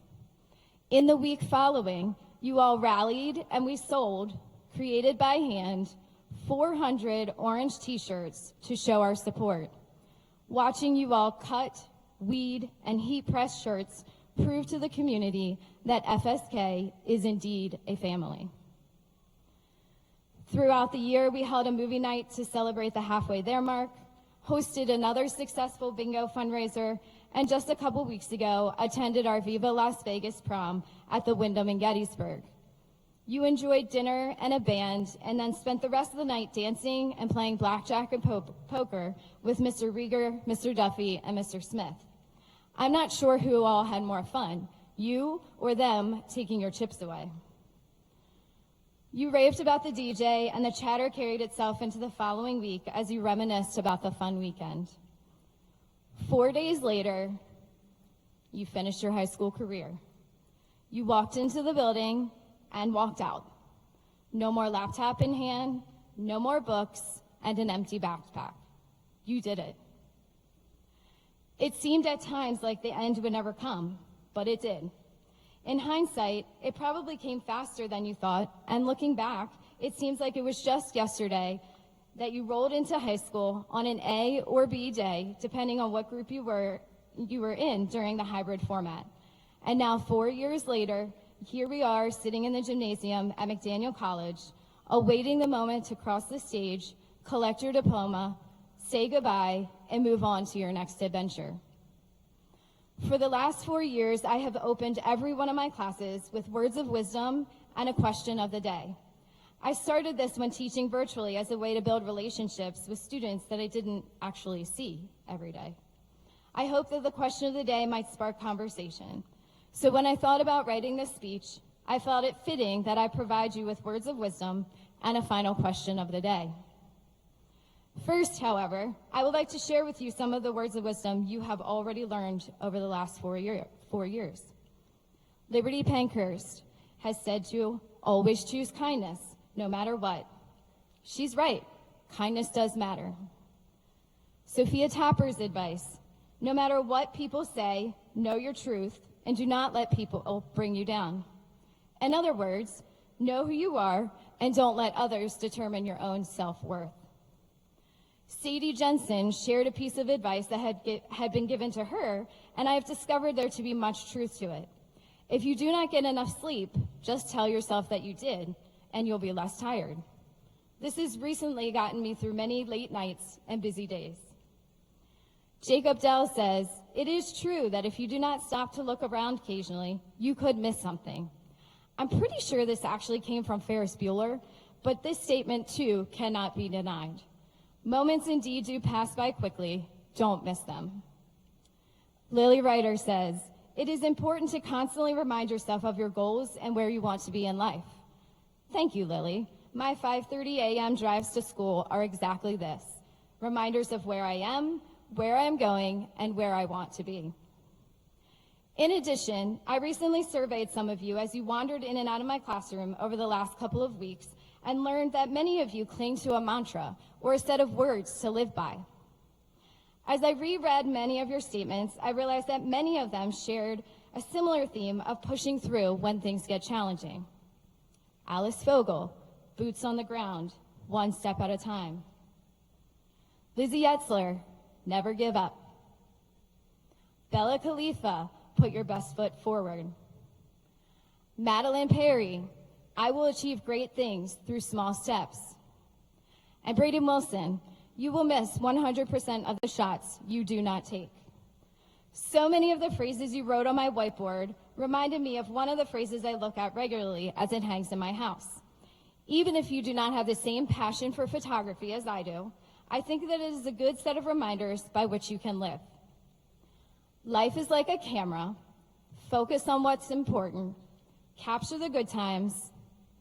In the week following, you all rallied and we sold, created by hand, 400 orange t-shirts to show our support. Watching you all cut, weed, and heat press shirts proved to the community that FSK is indeed a family. Throughout the year, we held a movie night to celebrate the halfway there mark, hosted another successful bingo fundraiser, and just a couple weeks ago, attended our Viva Las Vegas prom at the Wyndham in Gettysburg. You enjoyed dinner and a band, and then spent the rest of the night dancing and playing blackjack and poker with Mr. Rieger, Mr. Duffy, and Mr. Smith. I'm not sure who all had more fun, you or them taking your chips away. You raved about the DJ, and the chatter carried itself into the following week as you reminisced about the fun weekend. 4 days later, you finished your high school career. You walked into the building and walked out. No more laptop in hand, no more books, and an empty backpack. You did it. It seemed at times like the end would never come, but it did. In hindsight, it probably came faster than you thought, and looking back, it seems like it was just yesterday that you rolled into high school on an A or B day, depending on what group you were in during the hybrid format. And now 4 years later, here we are sitting in the gymnasium at McDaniel College, awaiting the moment to cross the stage, collect your diploma, say goodbye, and move on to your next adventure. For the last 4 years, I have opened every one of my classes with words of wisdom and a question of the day. I started this when teaching virtually as a way to build relationships with students that I didn't actually see every day. I hope that the question of the day might spark conversation. So when I thought about writing this speech, I felt it fitting that I provide you with words of wisdom and a final question of the day. First, however, I would like to share with you some of the words of wisdom you have already learned over the last 4 years. Liberty Pankhurst has said to always choose kindness, no matter what. She's right. Kindness does matter. Sophia Tapper's advice, no matter what people say, know your truth and do not let people bring you down. In other words, know who you are and don't let others determine your own self-worth. Sadie Jensen shared a piece of advice that had been given to her, and I have discovered there to be much truth to it. If you do not get enough sleep, just tell yourself that you did, and you'll be less tired. This has recently gotten me through many late nights and busy days. Jacob Dell says, it is true that if you do not stop to look around occasionally, you could miss something. I'm pretty sure this actually came from Ferris Bueller, but this statement too cannot be denied. Moments indeed do pass by quickly. Don't miss them. Lily Ryder says, it is important to constantly remind yourself of your goals and where you want to be in life. Thank you, Lily. My 5:30 a.m. drives to school are exactly this, reminders of where I am going, and where I want to be. In addition, I recently surveyed some of you as you wandered in and out of my classroom over the last couple of weeks and learned that many of you cling to a mantra or a set of words to live by. As I reread many of your statements, I realized that many of them shared a similar theme of pushing through when things get challenging. Alice Fogel, boots on the ground, one step at a time. Lizzie Etzler, never give up. Bella Khalifa, put your best foot forward. Madeline Perry, I will achieve great things through small steps. And Braden Wilson, you will miss 100% of the shots you do not take. So many of the phrases you wrote on my whiteboard reminded me of one of the phrases I look at regularly as it hangs in my house. Even if you do not have the same passion for photography as I do, I think that it is a good set of reminders by which you can live. Life is like a camera. Focus on what's important, capture the good times,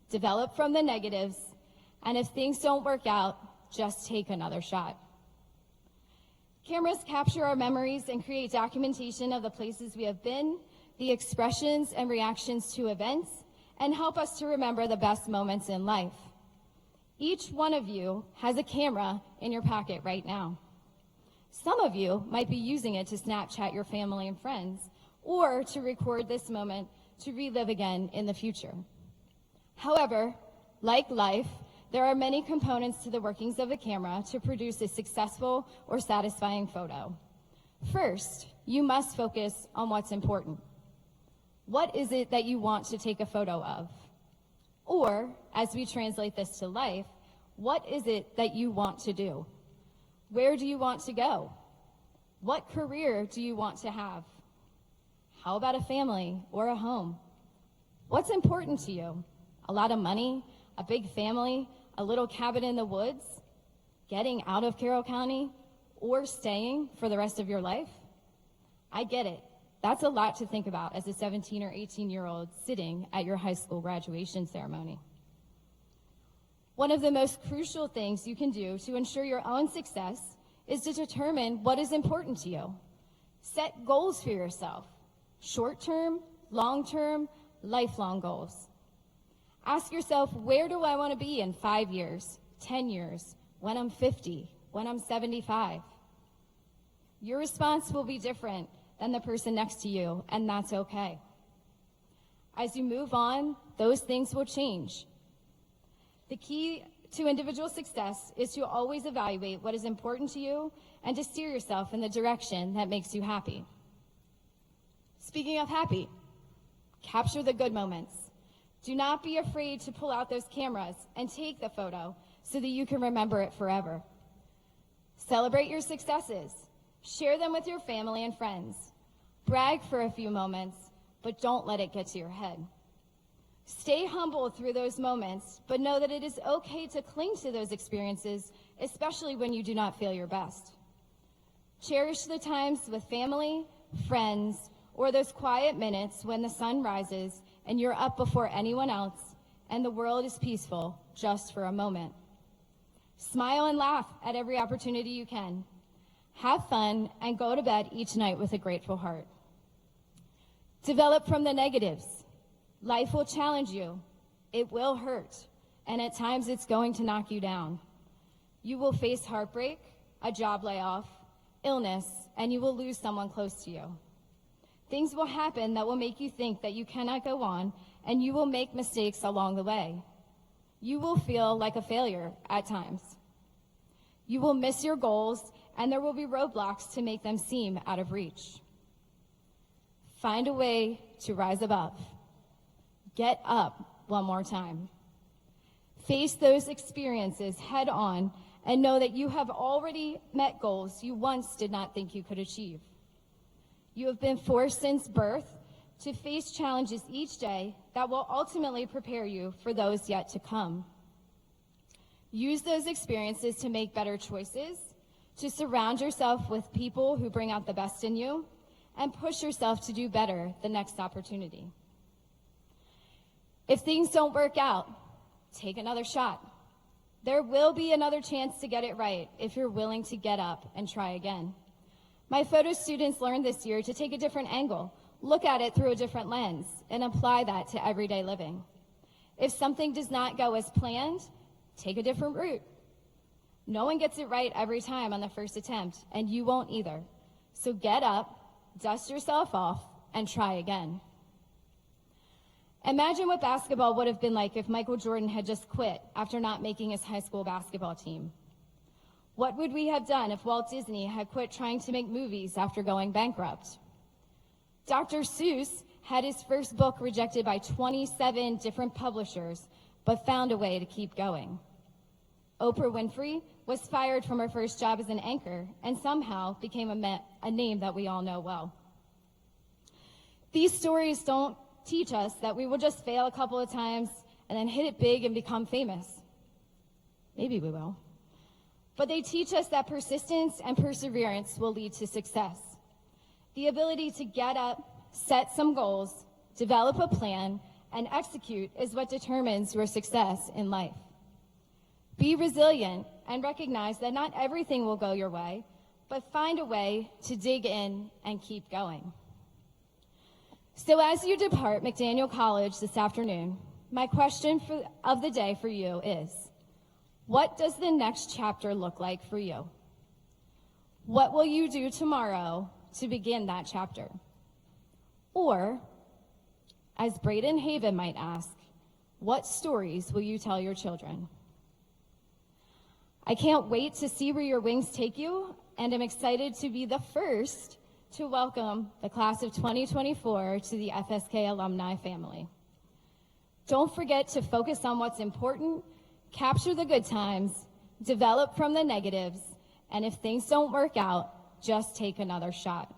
develop from the negatives, and if things don't work out, just take another shot. Cameras capture our memories and create documentation of the places we have been, the expressions and reactions to events, and help us to remember the best moments in life. Each one of you has a camera in your pocket right now. Some of you might be using it to Snapchat your family and friends, or to record this moment to relive again in the future. However, like life, there are many components to the workings of a camera to produce a successful or satisfying photo. First, you must focus on what's important. What is it that you want to take a photo of? Or, as we translate this to life, what is it that you want to do? Where do you want to go? What career do you want to have? How about a family or a home? What's important to you? A lot of money, a big family, a little cabin in the woods, getting out of Carroll County, or staying for the rest of your life? I get it. That's a lot to think about as a 17 or 18-year-old sitting at your high school graduation ceremony. One of the most crucial things you can do to ensure your own success is to determine what is important to you. Set goals for yourself, short-term, long-term, lifelong goals. Ask yourself, where do I want to be in 5 years, 10 years, when I'm 50, when I'm 75? Your response will be different than the person next to you, and that's okay. As you move on, those things will change. The key to individual success is to always evaluate what is important to you and to steer yourself in the direction that makes you happy. Speaking of happy, capture the good moments. Do not be afraid to pull out those cameras and take the photo so that you can remember it forever. Celebrate your successes. Share them with your family and friends. Brag for a few moments, but don't let it get to your head. Stay humble through those moments, but know that it is okay to cling to those experiences, especially when you do not feel your best. Cherish the times with family, friends, or those quiet minutes when the sun rises and you're up before anyone else and the world is peaceful just for a moment. Smile and laugh at every opportunity you can. Have fun and go to bed each night with a grateful heart. Develop from the negatives. Life will challenge you. It will hurt. And at times it's going to knock you down. You will face heartbreak, a job layoff, illness, and you will lose someone close to you. Things will happen that will make you think that you cannot go on, and you will make mistakes along the way. You will feel like a failure at times. You will miss your goals, and there will be roadblocks to make them seem out of reach. Find a way to rise above. Get up one more time. Face those experiences head on and know that you have already met goals you once did not think you could achieve. You have been forced since birth to face challenges each day that will ultimately prepare you for those yet to come. Use those experiences to make better choices, to surround yourself with people who bring out the best in you, and push yourself to do better the next opportunity. If things don't work out, take another shot. There will be another chance to get it right if you're willing to get up and try again. My photo students learned this year to take a different angle, look at it through a different lens, and apply that to everyday living. If something does not go as planned, take a different route. No one gets it right every time on the first attempt, and you won't either. So get up, dust yourself off, and try again. Imagine what basketball would have been like if Michael Jordan had just quit after not making his high school basketball team. What would we have done if Walt Disney had quit trying to make movies after going bankrupt? Dr. Seuss had his first book rejected by 27 different publishers, but found a way to keep going. Oprah Winfrey was fired from her first job as an anchor and somehow became a name that we all know well. These stories don't teach us that we will just fail a couple of times and then hit it big and become famous. Maybe we will. But they teach us that persistence and perseverance will lead to success. The ability to get up, set some goals, develop a plan, and execute is what determines your success in life. Be resilient and recognize that not everything will go your way, but find a way to dig in and keep going. So as you depart McDaniel College this afternoon, my question of the day for you is, what does the next chapter look like for you? What will you do tomorrow to begin that chapter? Or, as Braden Haven might ask, what stories will you tell your children? I can't wait to see where your wings take you, and I'm excited to be the first to welcome the class of 2024 to the FSK alumni family. Don't forget to focus on what's important, capture the good times, develop from the negatives, and if things don't work out, just take another shot.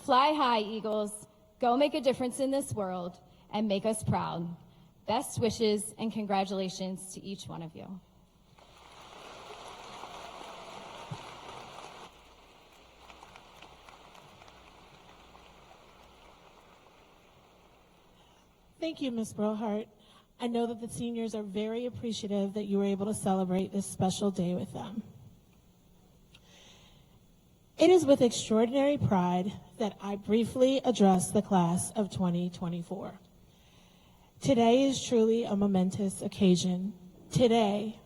Fly high, Eagles. Go make a difference in this world and make us proud. Best wishes and congratulations to each one of you. Thank you, Ms. Brohart. I know that the seniors are very appreciative that you were able to celebrate this special day with them. It is with extraordinary pride that I briefly address the class of 2024. Today is truly a momentous occasion. Today,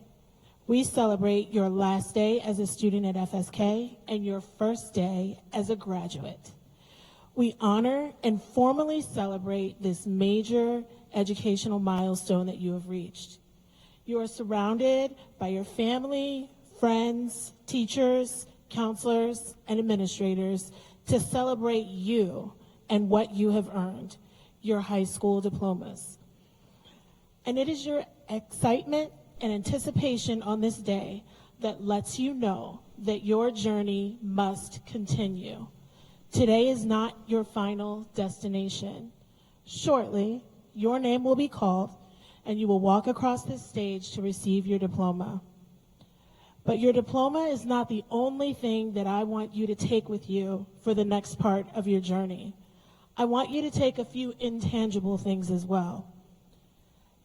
we celebrate your last day as a student at FSK and your first day as a graduate. We honor and formally celebrate this major educational milestone that you have reached. You are surrounded by your family, friends, teachers, counselors, and administrators to celebrate you and what you have earned, your high school diplomas. And it is your excitement and anticipation on this day that lets you know that your journey must continue. Today is not your final destination. Shortly, your name will be called, and you will walk across this stage to receive your diploma. But your diploma is not the only thing that I want you to take with you for the next part of your journey. I want you to take a few intangible things as well.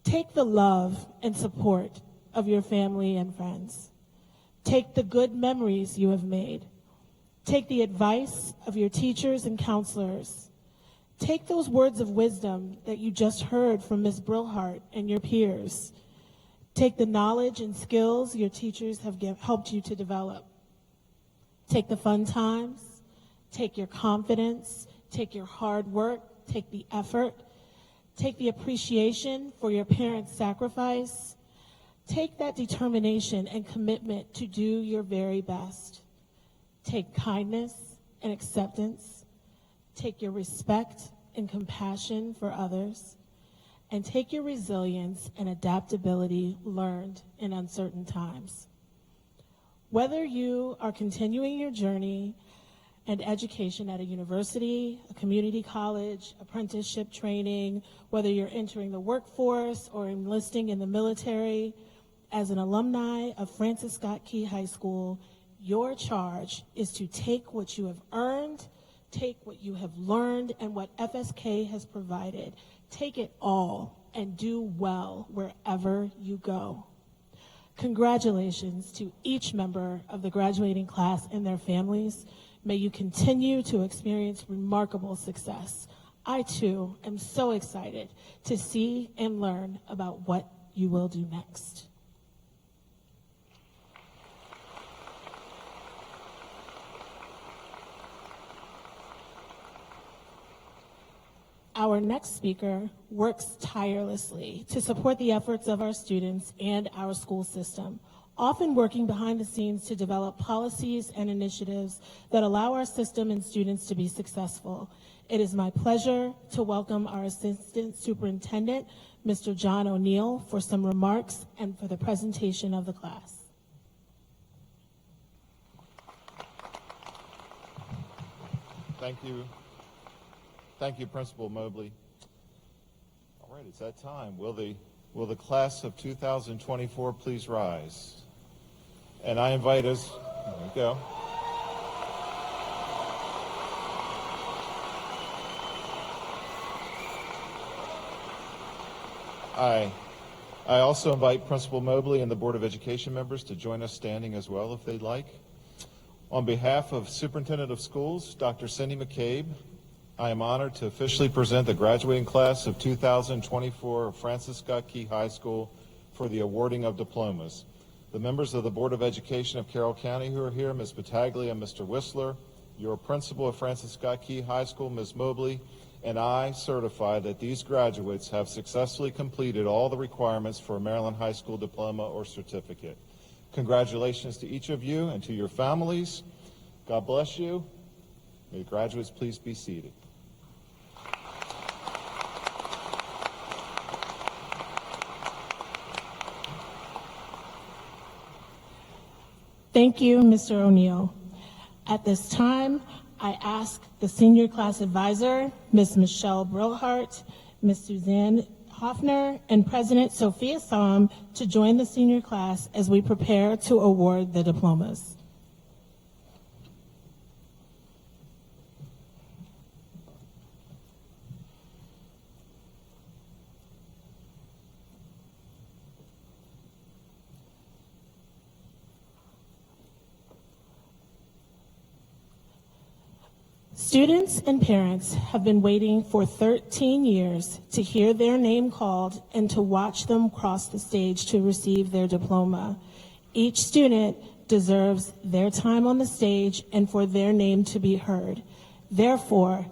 Take the love and support of your family and friends. Take the good memories you have made. Take the advice of your teachers and counselors. Take those words of wisdom that you just heard from Ms. Brillhart and your peers. Take the knowledge and skills your teachers have helped you to develop. Take the fun times. Take your confidence. Take your hard work. Take the effort. Take the appreciation for your parents' sacrifice. Take that determination and commitment to do your very best. Take kindness and acceptance. Take your respect and compassion for others. And take your resilience and adaptability learned in uncertain times. Whether you are continuing your journey and education at a university, a community college, apprenticeship training, whether you're entering the workforce or enlisting in the military, as an alumni of Francis Scott Key High School, your charge is to take what you have earned, take what you have learned, and what FSK has provided. Take it all and do well wherever you go. Congratulations to each member of the graduating class and their families. May you continue to experience remarkable success. I too am so excited to see and learn about what you will do next. Our next speaker works tirelessly to support the efforts of our students and our school system, often working behind the scenes to develop policies and initiatives that allow our system and students to be successful. It is my pleasure to welcome our Assistant Superintendent, Mr. John O'Neill, for some remarks and for the presentation of the class. Thank you. Thank you, Principal Mobley. All right, it's that time. Will the class of 2024 please rise? And I invite us, there we go. I also invite Principal Mobley and the Board of Education members to join us standing as well if they'd like. On behalf of Superintendent of Schools, Dr. Cindy McCabe, I am honored to officially present the graduating class of 2024 of Francis Scott Key High School for the awarding of diplomas. The members of the Board of Education of Carroll County who are here, Ms. Battaglia and Mr. Whistler, your principal of Francis Scott Key High School, Ms. Mobley, and I certify that these graduates have successfully completed all the requirements for a Maryland High School diploma or certificate. Congratulations to each of you and to your families. God bless you. May the graduates please be seated. Thank you, Mr. O'Neill. At this time, I ask the senior class advisor, Ms. Michelle Brillhart, Ms. Suzanne Hoffner, and President Sophia Som to join the senior class as we prepare to award the diplomas. Students and parents have been waiting for 13 years to hear their name called and to watch them cross the stage to receive their diploma. Each student deserves their time on the stage and for their name to be heard. Therefore,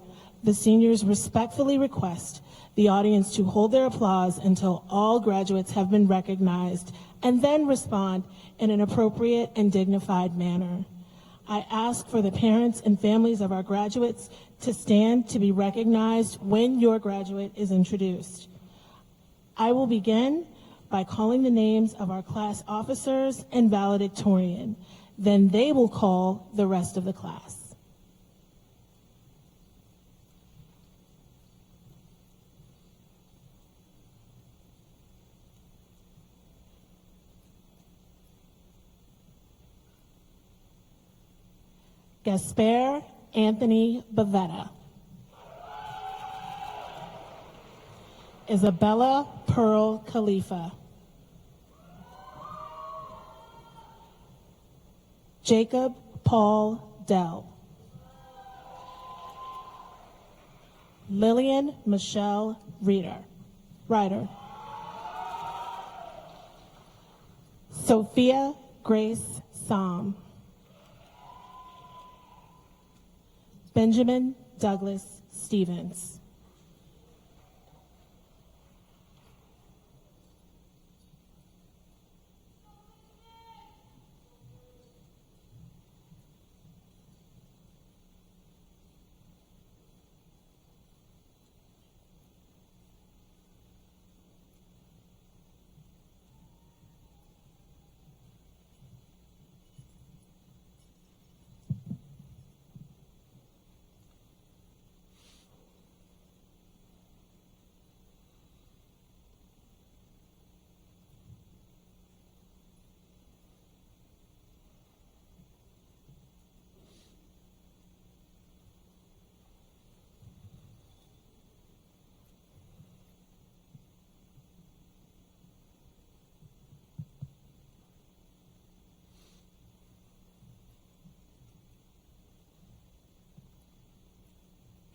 the seniors respectfully request the audience to hold their applause until all graduates have been recognized and then respond in an appropriate and dignified manner. I ask for the parents and families of our graduates to stand to be recognized when your graduate is introduced. I will begin by calling the names of our class officers and valedictorian. Then they will call the rest of the class. Gasper Anthony Bavetta. Isabella Pearl Khalifa. Jacob Paul Dell. Lillian Michelle Ryder. Sophia Grace Som. Benjamin Douglas Stevens.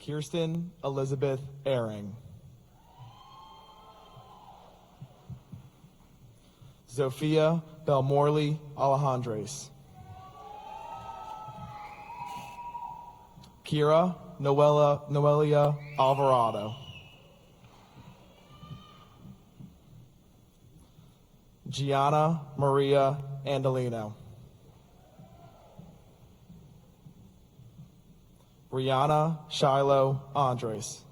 Kirsten Elizabeth Ehring. Zofia Belmorley Alejandres. Kira Noelia Alvarado. Gianna Maria Andolino. Brianna Shiloh Andres.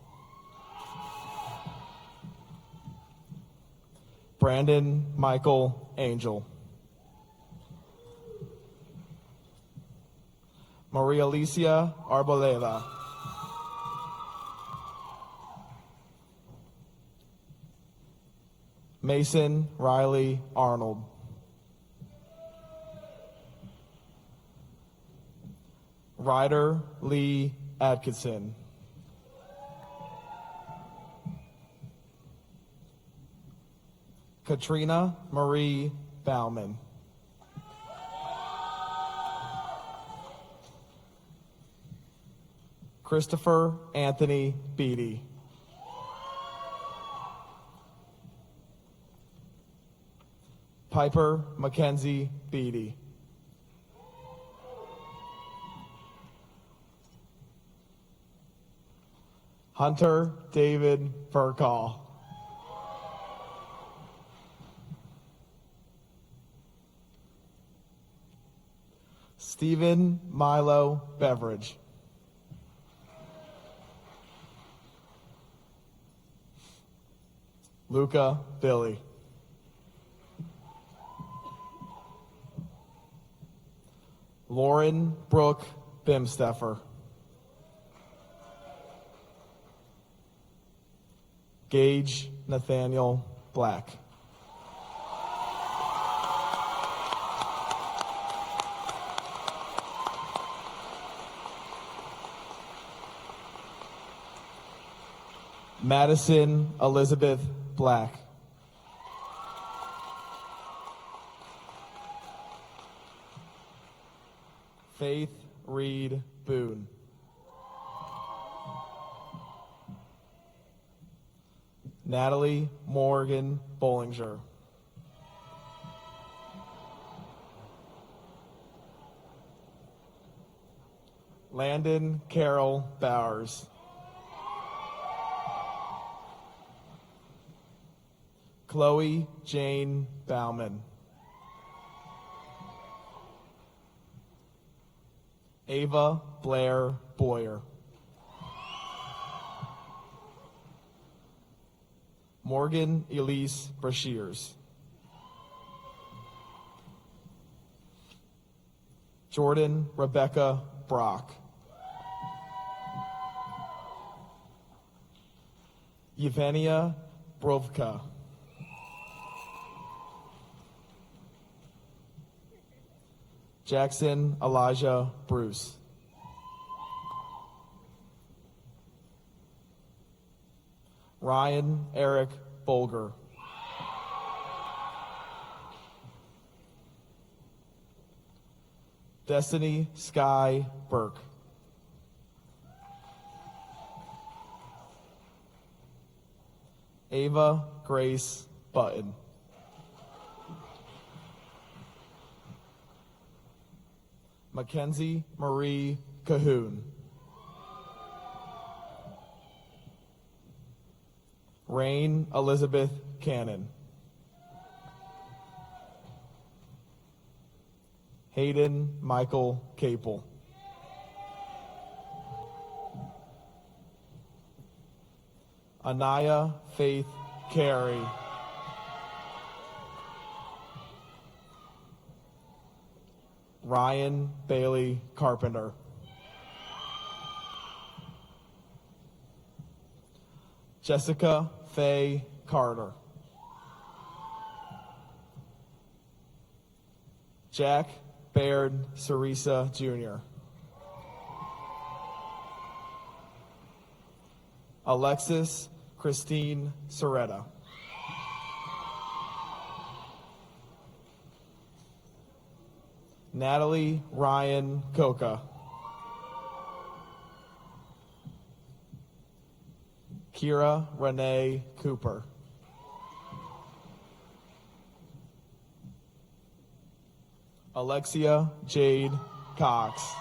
Brandon Michael Angel. Maria Alicia Arboleda. Mason Riley Arnold. Ryder Lee Atkinson. Katrina Marie Bauman. Christopher Anthony Beatty. Piper Mackenzie Beatty. Hunter David Furcall. Stephen Milo Beveridge. Luca Billy. Lauren Brooke Bimsteffer. Gage Nathaniel Black. Madison Elizabeth Black. Faith Reed Boone. Natalie Morgan Bollinger. Landon Carol Bowers. Chloe Jane Bauman. Ava Blair Boyer. Morgan Elise Brashears. Jordan Rebecca Brock. Yevgenia Brovka. Jackson Elijah Bruce. Ryan Eric Bolger. Destiny Sky Burke. Ava Grace Button. Mackenzie Marie Cahoon. Rain Elizabeth Cannon. Hayden Michael Capel. Anaya Faith Carey. Ryan Bailey Carpenter. Jessica Faye Carter. Jack Baird Cerisa Jr. Alexis Christine Soretta. Natalie Ryan Coca. Kira Renee Cooper. Alexia Jade Cox.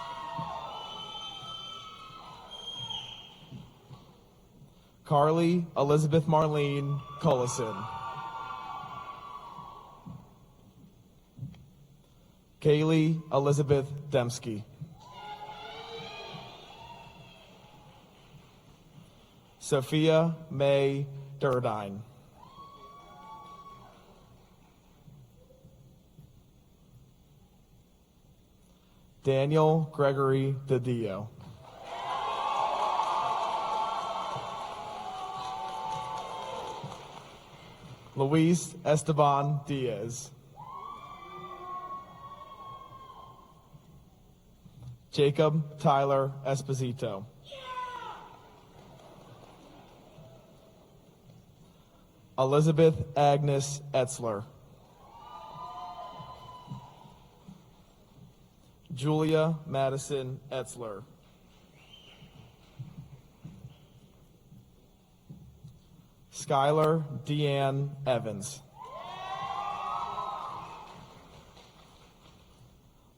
Carly Elizabeth Marlene Cullison. Kaylee Elizabeth Dembski. Sophia May Durdine. Daniel Gregory DiDio. Luis Esteban Diaz. Jacob Tyler Esposito. Elizabeth Agnes Etzler. Julia Madison Etzler. Skylar Deanne Evans.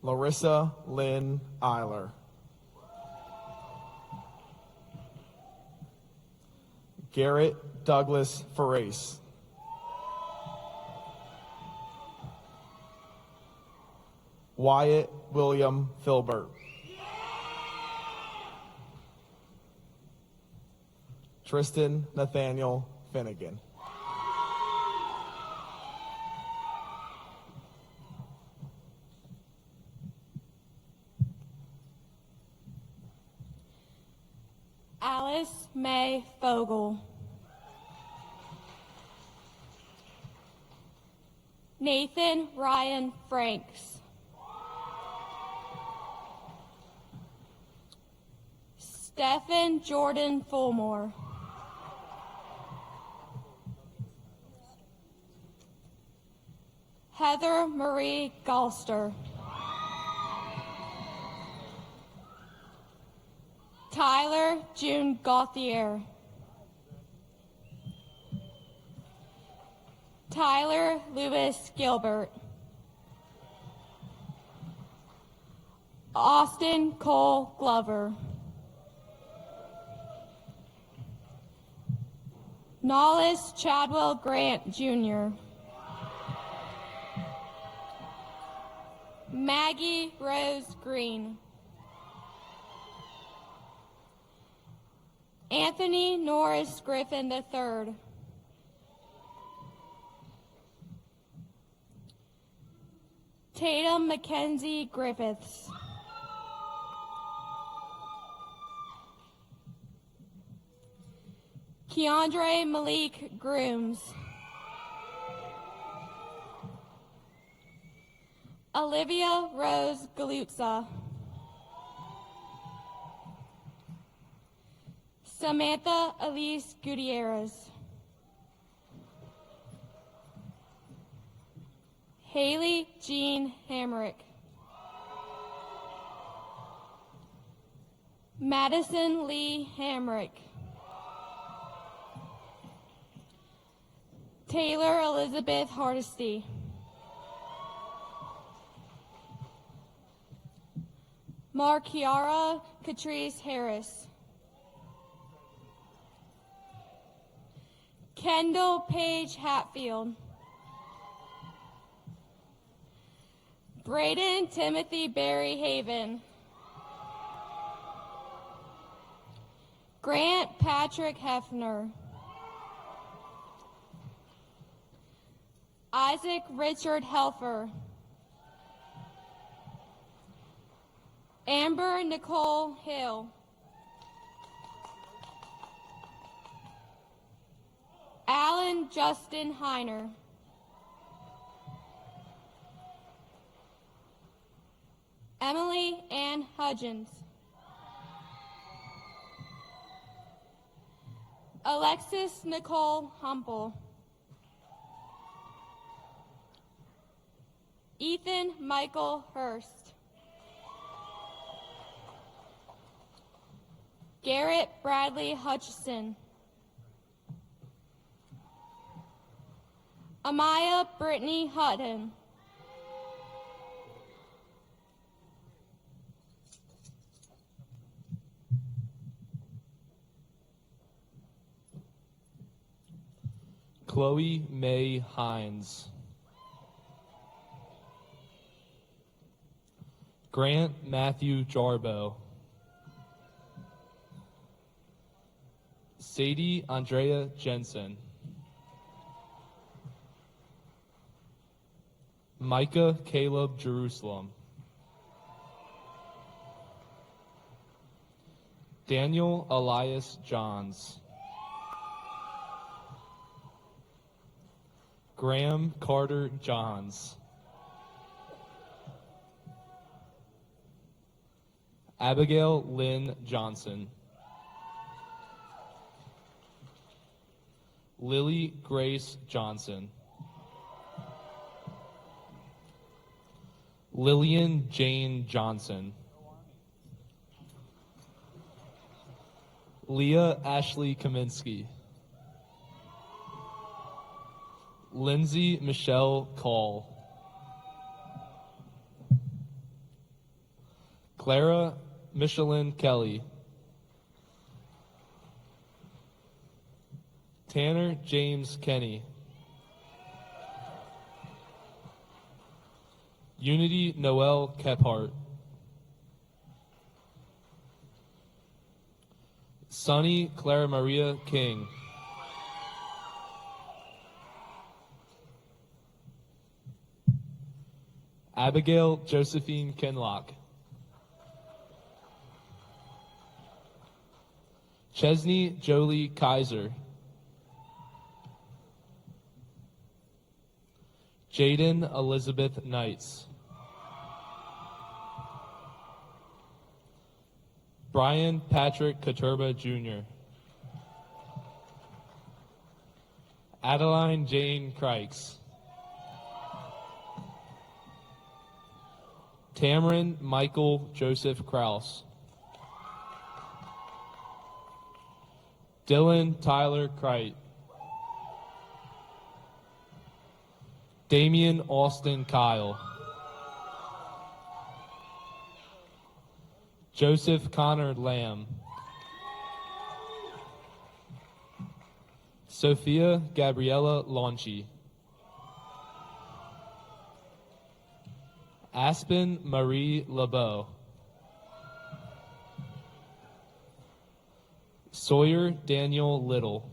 Larissa Lynn Eiler. Garrett Douglas Ferrace. Wyatt William Filbert. Tristan Nathaniel Finnegan. Alice May Fogel. Nathan Ryan Franks. Stephen Jordan Fulmore. Heather Marie Galster. Tyler June Gauthier. Tyler Lewis Gilbert. Austin Cole Glover. Nollis Chadwell Grant Jr. Maggie Rose Green. Anthony Norris Griffin III. Tatum Mackenzie Griffiths. Keandre Malik Grooms. Olivia Rose Galuzza. Samantha Elise Gutierrez. Haley Jean Hamrick. Madison Lee Hamrick. Taylor Elizabeth Hardesty. Markiara Catrice Harris. Kendall Page Hatfield. Braden Timothy Barry Haven. Grant Patrick Hefner. Isaac Richard Helfer. Amber Nicole Hill. Alan Justin Heiner. Emily Ann Hudgens. Alexis Nicole Humple. Ethan Michael Hurst. Garrett Bradley Hutchison. Amaya Brittany Hutton. Chloe May Hines. Grant Matthew Jarbo. Sadie Andrea Jensen. Micah Caleb Jerusalem. Daniel Elias Johns. Graham Carter Johns. Abigail Lynn Johnson. Lily Grace Johnson. Lillian Jane Johnson. Leah Ashley Kaminsky. Lindsay Michelle Call. Clara Michelin Kelly. Tanner James Kenny. Unity Noel Kephart. Sunny Clara Maria King. Abigail Josephine Kenlock. Chesney Jolie Kaiser. Jaden Elizabeth Knights. Brian Patrick Katurba Jr. Adeline Jane Crikes. Tamarin Michael Joseph Kraus. Dylan Tyler Kreit. Damian Austin Kyle. Joseph Connor Lamb. Sophia Gabriella Launchi. Aspen Marie LeBeau. Sawyer Daniel Little.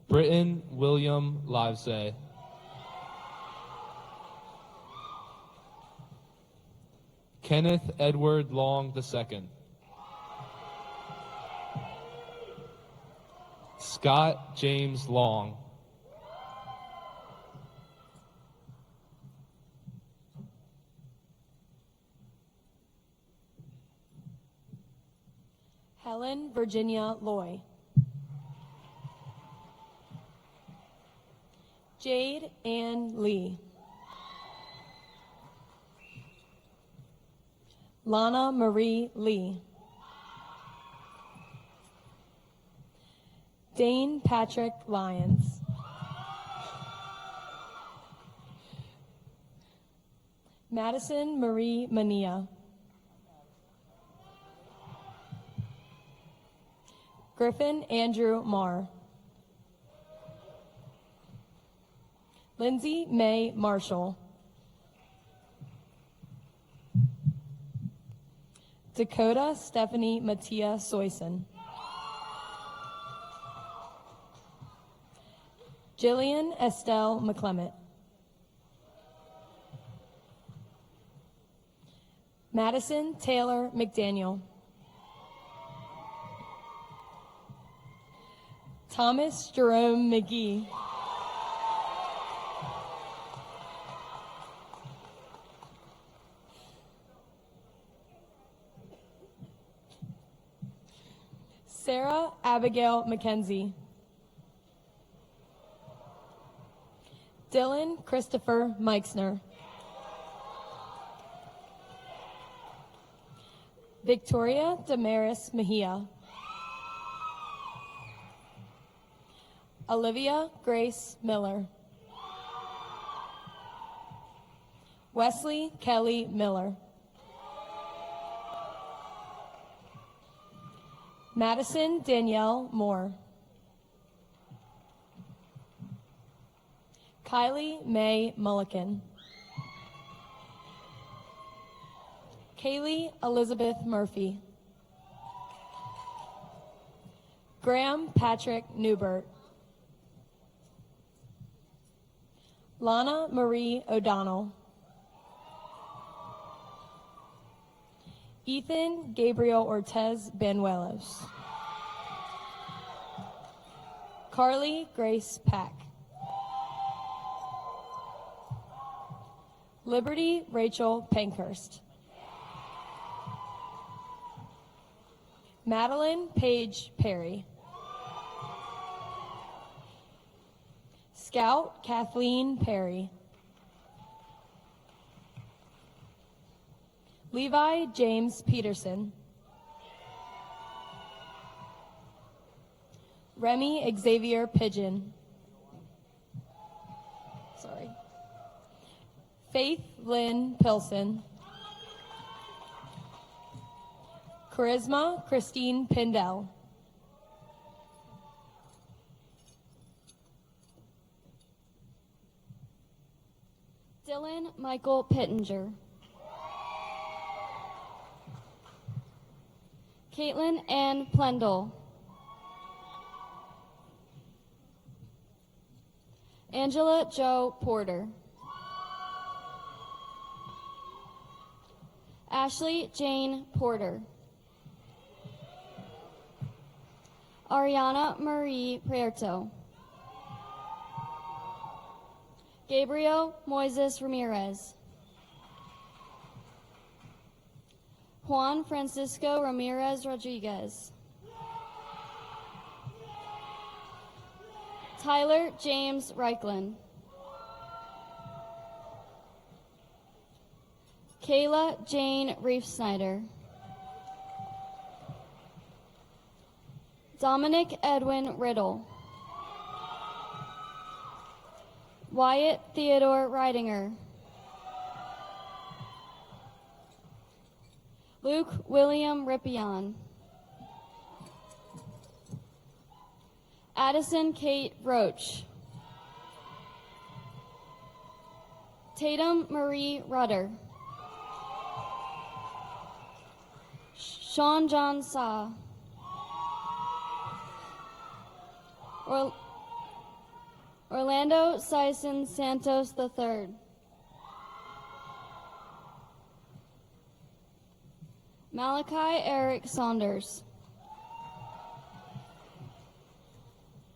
Britton William Livesay. Kenneth Edward Long II. Scott James Long. Helen Virginia Loy. Jade Ann Lee. Lana Marie Lee. Dane Patrick Lyons. Madison Marie Mania. Griffin Andrew Marr. Lindsay May Marshall. Dakota Stephanie Mattia Soyson. Jillian Estelle McClement. Madison Taylor McDaniel. Thomas Jerome McGee. Sarah Abigail McKenzie. Dylan Christopher Meixner. Victoria Damaris Mejia. Olivia Grace Miller. Wesley Kelly Miller. Madison Danielle Moore. Kylie Mae Mulliken. Kaylee Elizabeth Murphy. Graham Patrick Newbert. Lana Marie O'Donnell. Ethan Gabriel Ortez Banuelos. Carly Grace Pack. Liberty Rachel Pankhurst. Madeline Paige Perry. Scout Kathleen Perry. Levi James Peterson. Remy Xavier Pigeon. Sorry. Faith Lynn Pilson. Charisma Christine Pindell. Dylan Michael Pittenger. Caitlin Ann Plendel. Angela Jo Porter. Ashley Jane Porter. Ariana Marie Prierto. Gabriel Moises Ramirez. Juan Francisco Ramirez Rodriguez. Tyler James Reichland. Kayla Jane Reef Snyder. Dominic Edwin Riddle. Wyatt Theodore Ridinger. Luke William Rippion. Addison Kate Roach. Tatum Marie Rudder. Sean John Sa. Orlando Sison Santos III. Malachi Eric Saunders.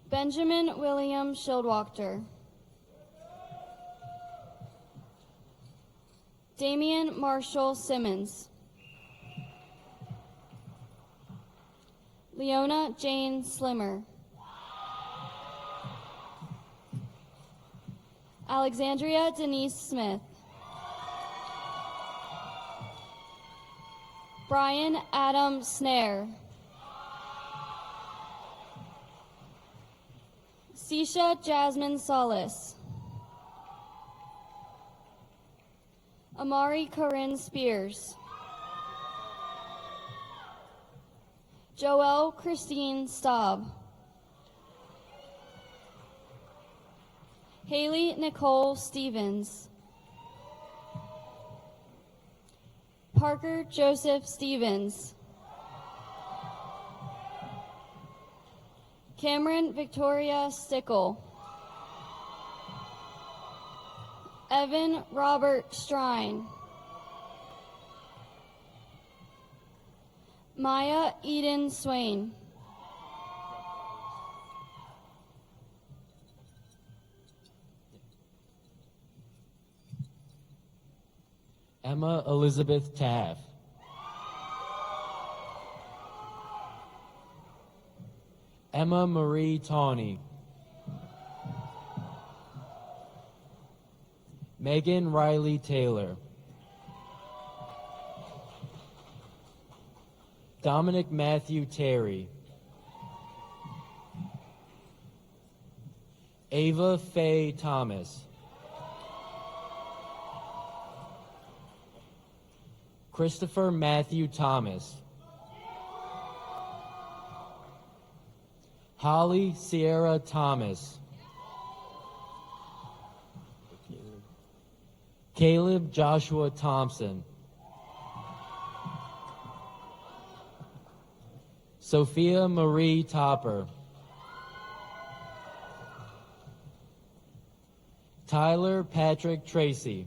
Benjamin William Schildwachter. Damian Marshall Simmons. Leona Jane Slimmer. Alexandria Denise Smith. Brian Adam Snare. Sisha Jasmine Solis. Amari Corinne Spears. Joelle Christine Staub. Haley Nicole Stevens. Parker Joseph Stevens. Cameron Victoria Stickle. Evan Robert Strine. Maya Eden Swain. Emma Elizabeth Taff. Emma Marie Tawney. Megan Riley Taylor. Dominic Matthew Terry. Ava Faye Thomas. Christopher Matthew Thomas. Holly Sierra Thomas. Caleb Joshua Thompson. Sophia Marie Topper. Tyler Patrick Tracy.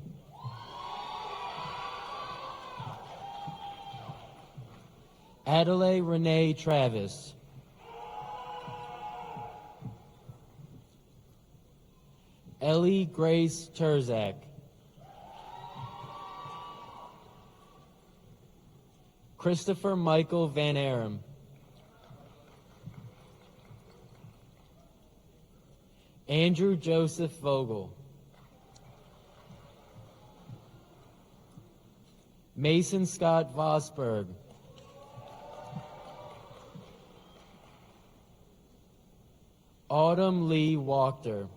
Adelaide Renee Travis. Ellie Grace Terzak. Christopher Michael Van Aram. Andrew Joseph Vogel. Mason Scott Vosberg. Autumn Lee Wachter.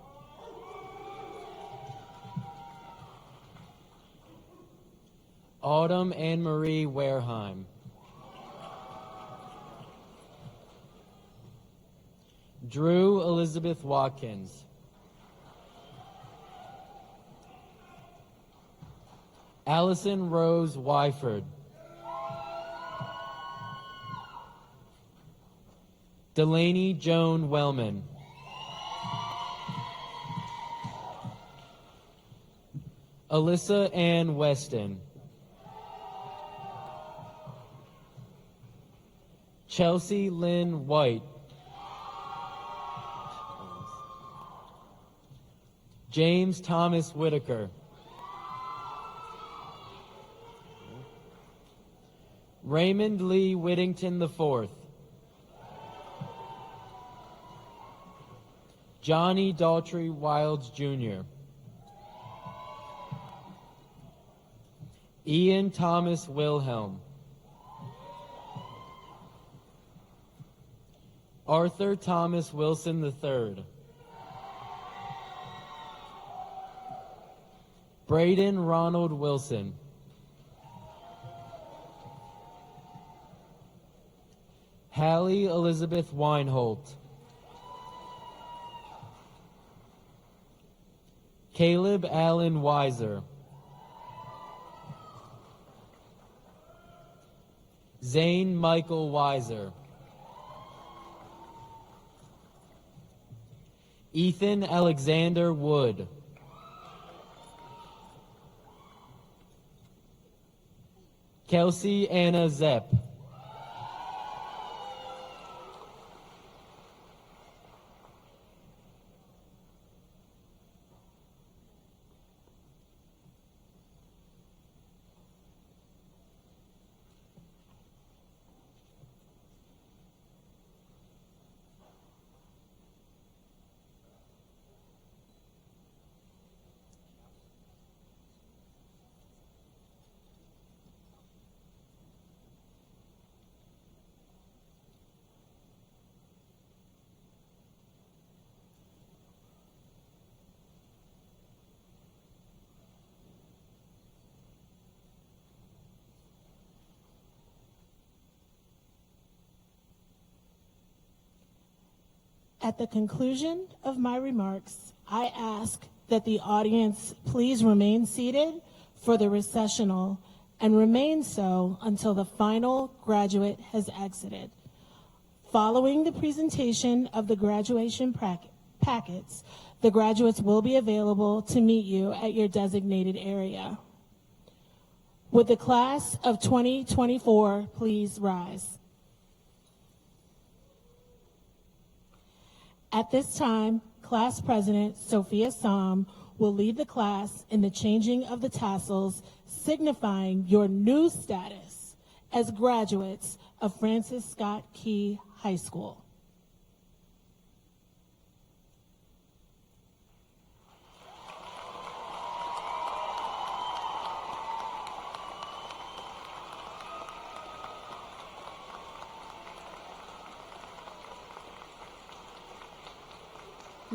Autumn Anne-Marie Wareheim. Drew Elizabeth Watkins. Allison Rose Wyford. Delaney Joan Wellman. Alyssa Ann Weston. Chelsea Lynn White. James Thomas Whitaker. Raymond Lee Whittington IV. Johnny Daltrey Wilds Jr. Ian Thomas Wilhelm. Arthur Thomas Wilson III. Braden Ronald Wilson. Hallie Elizabeth Weinholt. Caleb Allen Weiser. Zane Michael Weiser. Ethan Alexander Wood. Kelsey Anna Zepp. At the conclusion of my remarks, I ask that the audience please remain seated for the recessional and remain so until the final graduate has exited. Following the presentation of the graduation packets, the graduates will be available to meet you at your designated area. Would the class of 2024 please rise? At this time, Class President Sophia Som will lead the class in the changing of the tassels, signifying your new status as graduates of Francis Scott Key High School.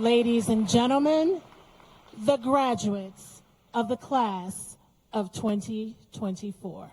Ladies and gentlemen, the graduates of the class of 2024.